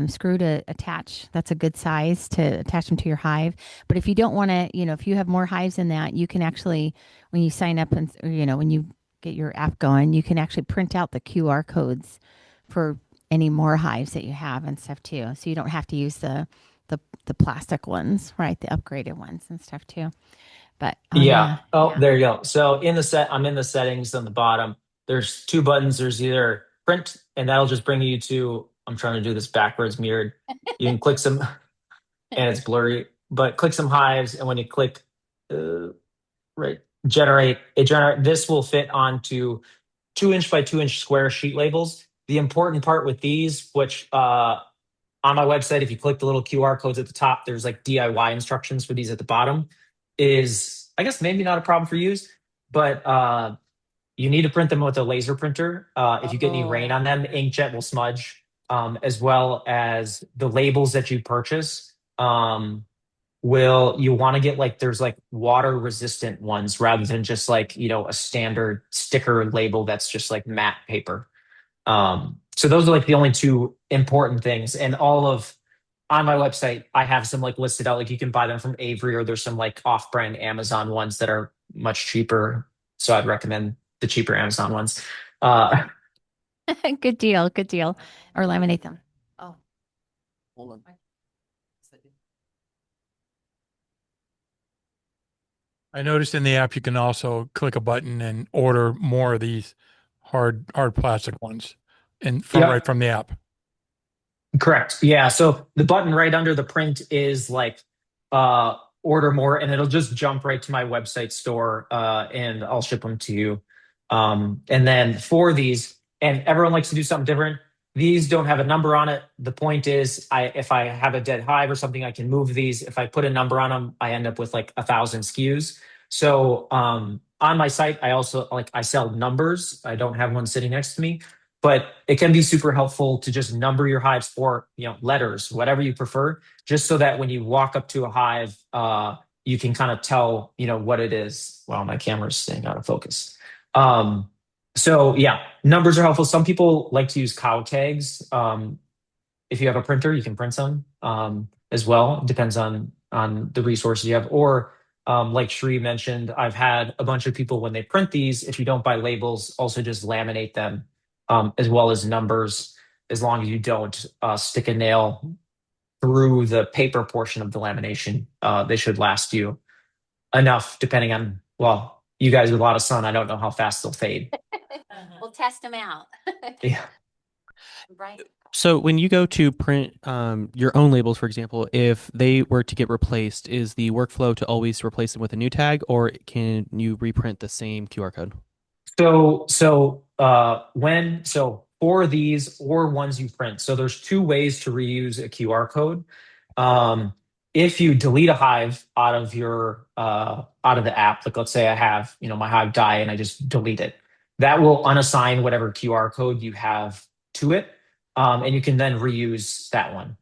screw to attach. That's a good size to attach them to your hive. But if you don't want to, if you have more hives than that, you can actually, when you sign up and when you get your app going, you can actually print out the QR codes for any more hives that you have and stuff too. So you don't have to use the plastic ones, right? The upgraded ones and stuff too. But oh Yeah. yeah, Oh, yeah. there you go. So I'm in the settings on the bottom. There's two buttons. There's either print, and that'll just bring you to, I'm trying to do this backwards mirrored. You can click some, and it's blurry, but click some hives. And when you click, uh, right, this will fit onto 2 inch by 2 inch square sheet labels. The important part with these, which, on my website, if you click the little QR codes at the top, there's like DIY instructions for these at the bottom. Is I guess maybe not a problem for use, but you need to print them with a laser printer. If you get any rain Oh, on them, inkjet will smudge, as well as the labels that you purchase. you want to get like there's like water resistant ones rather than just like, a standard sticker label that's just like matte paper. So those are like the only two important things. And all of on my website, I have some like listed out, like you can buy them from Avery or there's some like off-brand Amazon ones that are much cheaper. So I'd recommend the cheaper Amazon ones. Uh, Good deal. Good deal. Or laminate them. Oh, hold on. I noticed in the app you can also click a button and order more of these hard plastic ones and from right yep. from the app. Correct. Yeah. So the button right under the print is like uh order more and it'll just jump right to my website store and I'll ship them to you. And then for these, and everyone likes to do something different. These don't have a number on it. The point is if I have a dead hive or something, I can move these. If I put a number on them, I end up with like 1,000 SKUs. So on my site, I also like I sell numbers. I don't have one sitting next to me, but it can be super helpful to just number your hives for letters, whatever you prefer, just so that when you walk up to a hive, you can kind of tell what it is. Wow, my camera's staying out of focus. So yeah, numbers are helpful. Some people like to use cow tags. If you have a printer, you can print some as well. It depends on the resources you have. Or like Shree mentioned, I've had a bunch of people when they print these, if you don't buy labels, also just laminate them as well as numbers, as long as you don't stick a nail through the paper portion of the lamination. They should last you enough, depending on, well, you guys with a lot of sun, I don't know how fast they'll fade. We'll test them out. Yeah. Right. So when you go to print your own labels, for example, if they were to get replaced, is the workflow to always replace them with a new tag, or can you reprint the same QR code? So for these or ones you print, so there's two ways to reuse a QR code. Um, if you delete a hive out of the app, like let's say I have my hive die and I just delete it, that will unassign whatever QR code you have to it, and you can then reuse that one.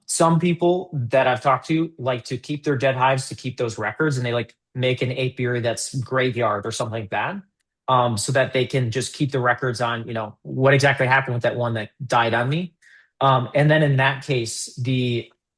Some people that I've talked to like to keep their dead hives to keep those records, and they like make an apiary that's graveyard or something like that, so that they can just keep the records on, what exactly happened with that one that died on me. And then in that case,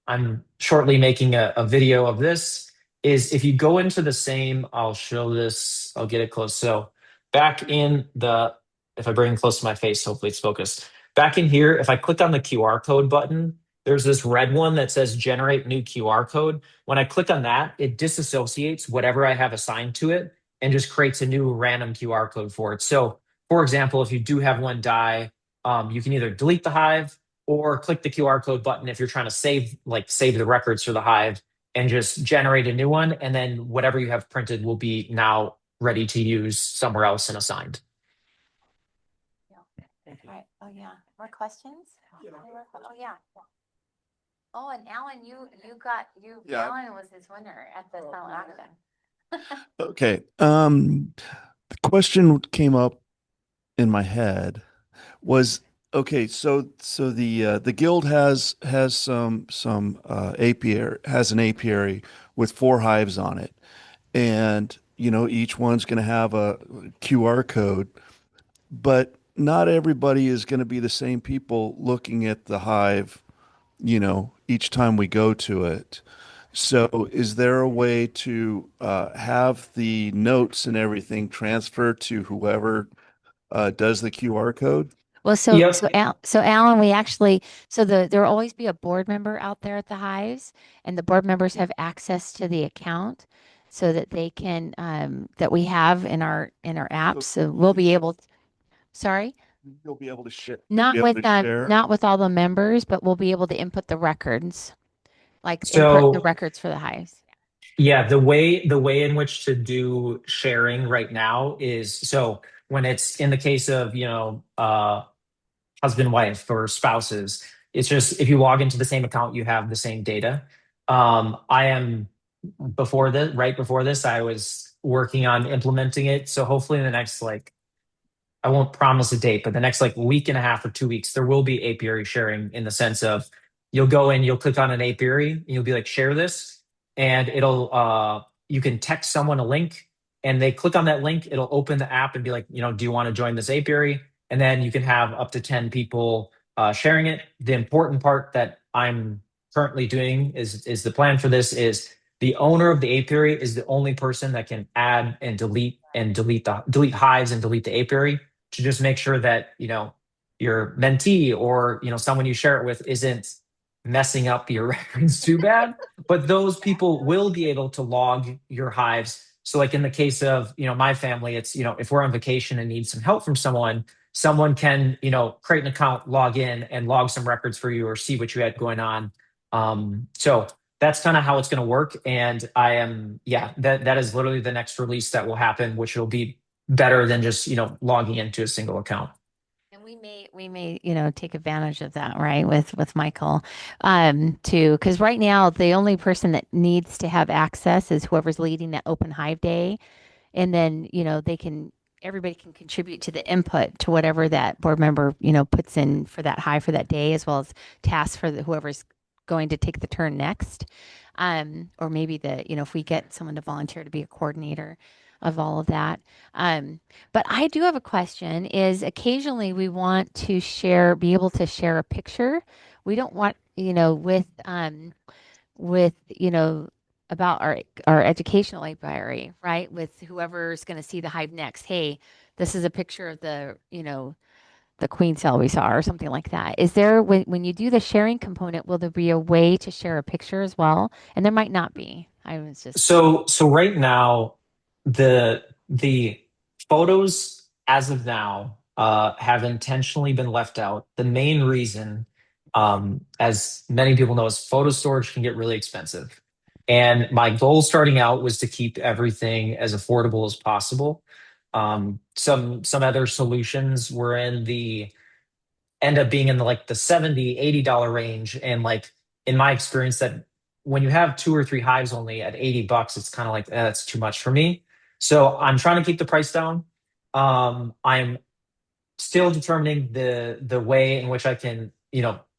I'm shortly making a video of this, is if you go into the same, I'll show this, I'll get it close. So back in if I bring it close to my face, hopefully it's focused. Back in here, if I click on the QR code button, there's this red one that says generate new QR code. When I click on that, it disassociates whatever I have assigned to it and just creates a new random QR code for it. So, for example, if you do have one die, you can either delete the hive or click the QR code button if you're trying to save the records for the hive and just generate a new one. And then whatever you have printed will be now ready to use somewhere else and assigned. Yeah. All right. Oh yeah. More questions? Yeah. Oh yeah. Oh, and Alan, Alan was his winner at the silent auction. Okay. The question came up in my head was, okay, so the guild has some apiary, has an apiary with 4 hives on it, and each one's going to have a QR code, but not everybody is going to be the same people looking at the hive, each time we go to it. So is there a way to have the notes and everything transfer to whoever does the QR code? Well, Yep. so Alan, we actually, there will always be a board member out there at the hives, and the board members have access to the account so that they can, that we have in our app. So we'll be able sorry, You'll be able to share. not with all the members, but we'll be able to input the records, like input the So records for the hives. yeah, the way in which to do sharing right now is, so when it's in the case of husband, wife, or spouses. It's just if you log into the same account, you have the same data. I am right before this, I was working on implementing it. So hopefully in the next I won't promise a date, but the next week and a half or 2 weeks, there will be apiary sharing in the sense of you'll go in, you'll click on an apiary, and you'll be like, share this, and it'll you can text someone a link, and they click on that link, it'll open the app and be like, do you want to join this apiary? And then you can have up to 10 people sharing it. The important part that I'm currently doing is the plan for this is the owner of the apiary is the only person that can add and delete hives and delete the apiary, to just make sure that your mentee or someone you share it with isn't messing up your records too bad. But those people will be able to log your hives. So like in the case of my family, it's if we're on vacation and need some help from someone can create an account, log in, and log some records for you or see what you had going on. So that's kind of how it's going to work. And that is literally the next release that will happen, which will be better than just logging into a single account. And we may take advantage of that, right, with Michael, too, because right now the only person that needs to have access is whoever's leading that open hive day, and then everybody can contribute to the input to whatever that board member puts in for that hive for that day, as well as tasks for whoever's going to take the turn next, or maybe if we get someone to volunteer to be a coordinator of all of that. But I do have a question, is occasionally we want to be able to share a picture. We don't want, with, about our educational library, right? With whoever's going to see the hive next. Hey, this is a picture of the queen cell we saw, or something like that. Is there, when you do the sharing component, will there be a way to share a picture as well? And there might not be. I was just So right now, the photos as of now have intentionally been left out. The main reason, as many people know, is photo storage can get really expensive. And my goal starting out was to keep everything as affordable as possible. Some other solutions were in the end up being in the 70-80 dollar range. And like in my experience, that when you have 2 or 3 hives only at $80, it's kind of like that's too much for me. So I'm trying to keep the price down. I'm still determining the way in which I can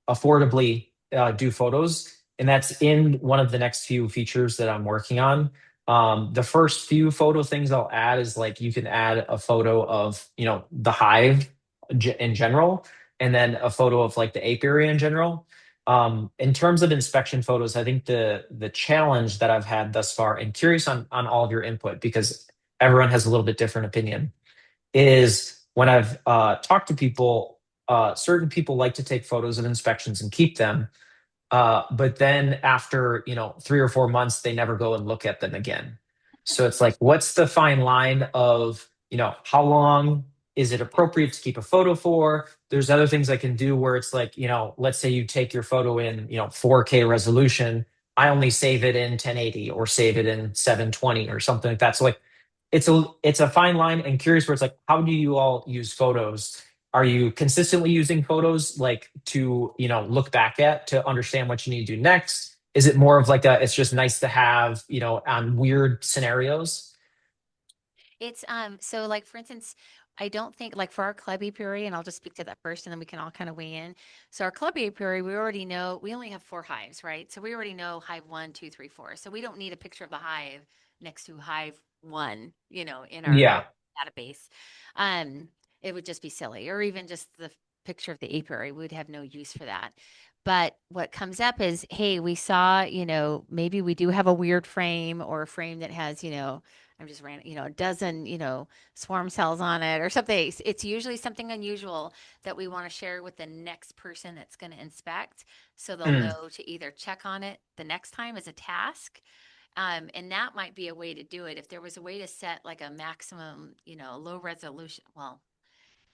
affordably do photos, and that's in one of the next few features that I'm working on. The first few photo things I'll add is like you can add a photo of the hive in general, and then a photo of like the apiary in general. In terms of inspection photos, I think the challenge that I've had thus far, and curious on all of your input because everyone has a little bit different opinion, is when I've talked to people, certain people like to take photos of inspections and keep them. But then after, 3 or 4 months, they never go and look at them again. So it's like, what's the fine line of, how long is it appropriate to keep a photo for? There's other things I can do where it's like, let's say you take your photo in, 4K resolution. I only save it in 1080 or save it in 720 or something like that. So like it's a fine line, and curious where it's like, how do you all use photos? Are you consistently using photos like to look back at to understand what you need to do next? Is it more of like it's just nice to have on weird scenarios? It's so, like, for instance, I don't think, like, for our club apiary, and I'll just speak to that first and then we can all kind of weigh in. So our club apiary, we already know we only have 4 hives, right? So we already know hive 1, 2, 3, 4. So we don't need a picture of the hive next to hive 1, in our Yeah. database. Um, it would just be silly, or even just the picture of the apiary. We would have no use for that. But what comes up is, hey, we saw, maybe we do have a weird frame, or a frame that has, I'm just random, a dozen, swarm cells on it or something. It's usually something unusual that we want to share with the next person that's going to inspect. So they'll Mm. know to either check on it the next time as a task. And that might be a way to do it. If there was a way to set like a maximum, low resolution,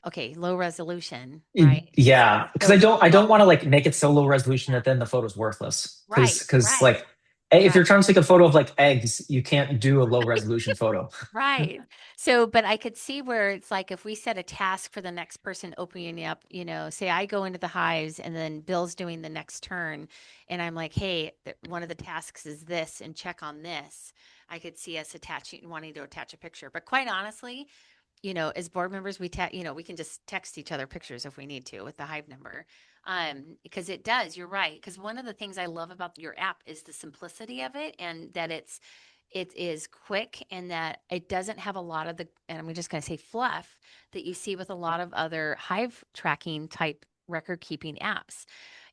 okay, low resolution, right? Yeah, because So I don't want to like make it so low resolution that then the photo's worthless. right, Because right, like if you're right. trying to take a photo of like eggs, you can't do a low resolution photo. Right. So, but I could see where it's like if we set a task for the next person opening up, say I go into the hives and then Bill's doing the next turn, and I'm like, hey, one of the tasks is this, and check on this. I could see us wanting to attach a picture. But quite honestly, as board members, we can just text each other pictures if we need to with the hive number. Because it does, you're right. Because one of the things I love about your app is the simplicity of it, and that it is quick, and that it doesn't have a lot of the, and I'm just going to say fluff that you see with a lot of other Hive tracking type record keeping apps.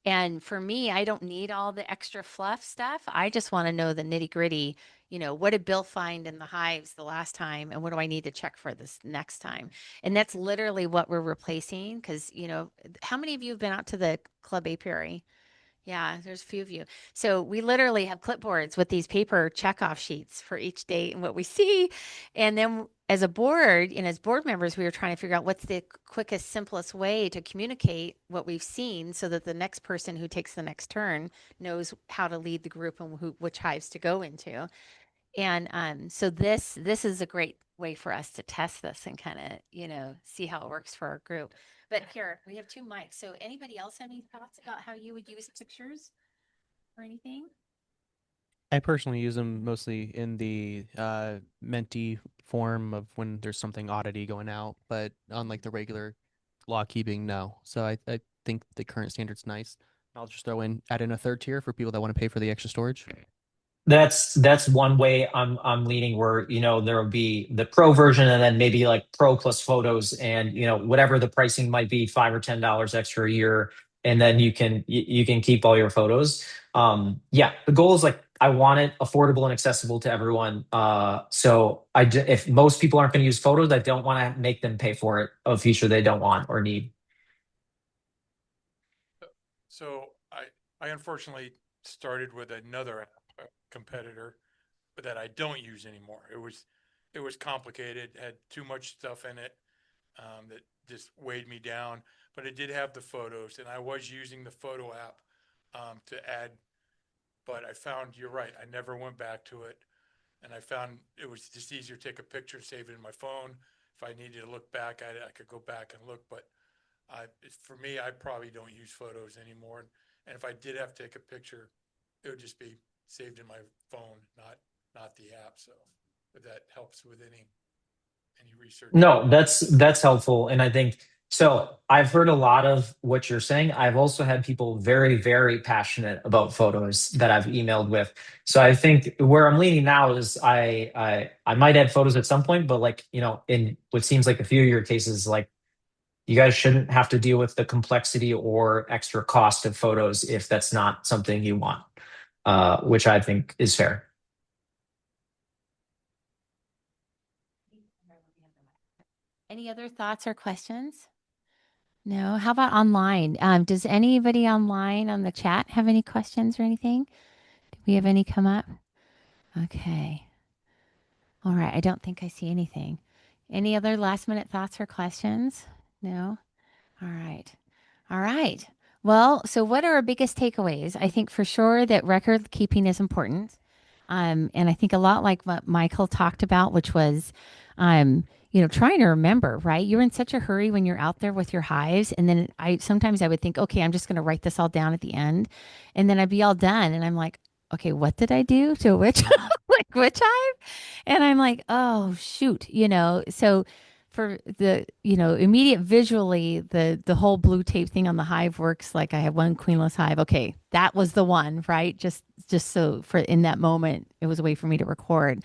And for me, I don't need all the extra fluff stuff. I just want to know the nitty gritty. What did Bill find in the hives the last time? And what do I need to check for this next time? And that's literally what we're replacing. Because, how many of you have been out to the club apiary? Yeah, there's a few of you. So we literally have clipboards with these paper checkoff sheets for each date and what we see. And then as a board and as board members, we were trying to figure out what's the quickest, simplest way to communicate what we've seen so that the next person who takes the next turn knows how to lead the group and which hives to go into. And so this is a great way for us to test this and kind of, see how it works for our group. But here, we have two mics. So anybody else have any thoughts about how you would use pictures or anything? I personally use them mostly in the Menti form of when there's something oddity going out, but on like the regular log keeping, no. So I think the current standard's nice. I'll just add in a third tier for people that want to pay for the extra storage. That's one way I'm leaning, where there will be the pro version and then maybe like pro plus photos, and whatever the pricing might be, $5 or $10 extra a year, and then you can keep all your photos. Yeah, the goal is like I want it affordable and accessible to everyone. So if most people aren't going to use photos, I don't want to make them pay for it, a feature they don't want or need. So I unfortunately started with another app, a competitor, but that I don't use anymore. It was complicated, had too much stuff in it that just weighed me down. But it did have the photos, and I was using the photo app to add. But I found, you're right, I never went back to it, and I found it was just easier to take a picture, save it in my phone. If I needed to look back at it, I could go back and look. But for me, I probably don't use photos anymore. And if I did have to take a picture, it would just be saved in my phone, not the app. So, if that helps with any research. No, that's helpful. And I think so. I've heard a lot of what you're saying. I've also had people very, very passionate about photos that I've emailed with. So I think where I'm leaning now is I might add photos at some point, but like, in what seems like a few of your cases, like you guys shouldn't have to deal with the complexity or extra cost of photos if that's not something you want, which I think is fair. Any other thoughts or questions? No. How about online? Does anybody online on the chat have any questions or anything? Do we have any come up? Okay. All right. I don't think I see anything. Any other last minute thoughts or questions? No. All right. All right. Well, so what are our biggest takeaways? I think for sure that record keeping is important. And I think a lot like what Michael talked about, which was, trying to remember, right? You're in such a hurry when you're out there with your hives. And then sometimes I would think, okay, I'm just going to write this all down at the end. And then I'd be all done. And I'm like, okay, what did I do to which, like which hive? And I'm like, oh, shoot, so for the, immediate visually, the whole blue tape thing on the hive works. Like I have one queenless hive. Okay, that was the one, right? Just so for in that moment, it was a way for me to record.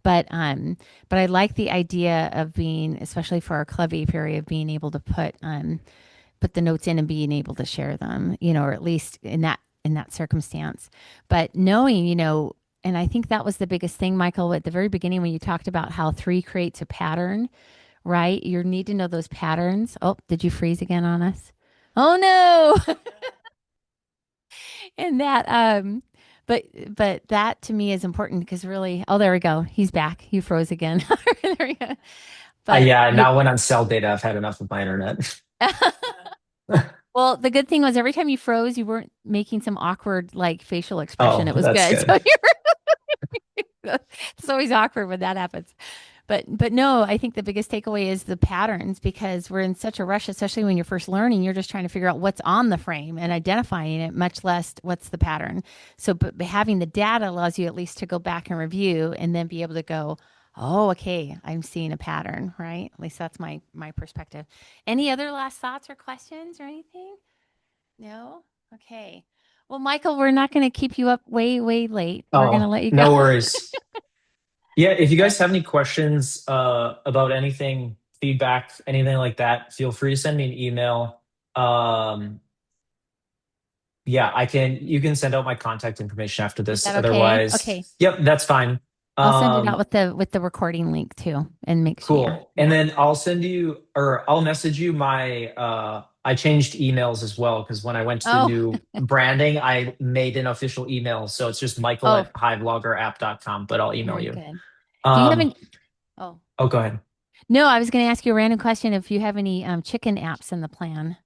But I like the idea of being, especially for our club apiary, of being able to put the notes in and being able to share them, or at least in that circumstance. But knowing, and I think that was the biggest thing, Michael, at the very beginning when you talked about how 3 creates a pattern, right? You need to know those patterns. Oh, did you freeze again on us? Oh no. And that but that to me is important because really, oh, there we go. He's back. He froze again. There we go. But Yeah, now when on cell data, I've had enough of my internet. well, the good thing was every time you froze, you weren't making some awkward like facial expression. Oh, It was that's good. good. It's always awkward when that happens. But no, I think the biggest takeaway is the patterns because we're in such a rush, especially when you're first learning. You're just trying to figure out what's on the frame and identifying it, much less what's the pattern. So, but having the data allows you at least to go back and review and then be able to go, oh, okay, I'm seeing a pattern, right? At least that's my perspective. Any other last thoughts or questions or anything? No? Okay. Well, Michael, we're not going to keep you up way, way late. We're going to Oh, let you go. no worries. Yeah, if you guys Okay. have any questions about anything, feedback, anything like that, feel free to send me an email. Um, yeah, you can send out my contact information after Is this. that okay? Otherwise, Okay. yep, that's fine. I'll send it out Um, with the recording link too and make sure. Yeah. cool. And then I'll send you or I'll message you my I changed emails as well because when I went to the Oh, new branding, I made an official email. So it's just Michael oh, at HiveLoggerApp.com, but I'll email very you. good. Do you have Um, any? Oh, oh, go ahead. no, I was going to ask you a random question if you have any chicken apps in the plan.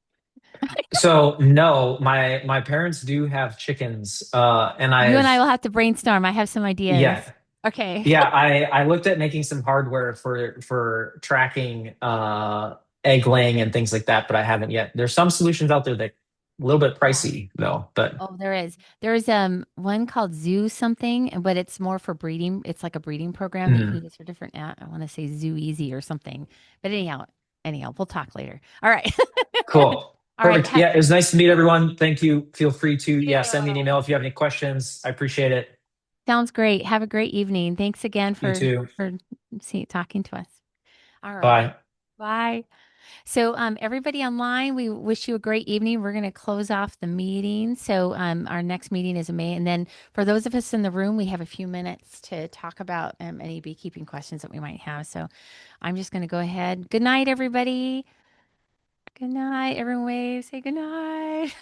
So no, my parents do have chickens, and You and I I've will have to brainstorm. I have some ideas. yeah Okay. yeah I looked at making some hardware for tracking egg laying and things like that, but I haven't yet. There's some solutions out there that a little bit Yeah. pricey though, but Oh, there is. There's one called Zoo something, but it's more for breeding. It's like a breeding program that you can mm, use for different I want to say Zoo Easy or something. But anyhow, we'll talk later. All right. cool. All right. Perfect. Yeah, it was nice to meet everyone. Thank you. Feel free to send me an email You. if you have any questions. I appreciate it. Sounds great. Have a great evening. Thanks again You too. for talking to us. All right. Bye. Bye. So, everybody online, we wish you a great evening. We're going to close off the meeting. So, our next meeting is in May. And then for those of us in the room, we have a few minutes to talk about any beekeeping questions that we might have. So, I'm just going to go ahead. Good night, everybody. Good night. Everyone wave. Say good night.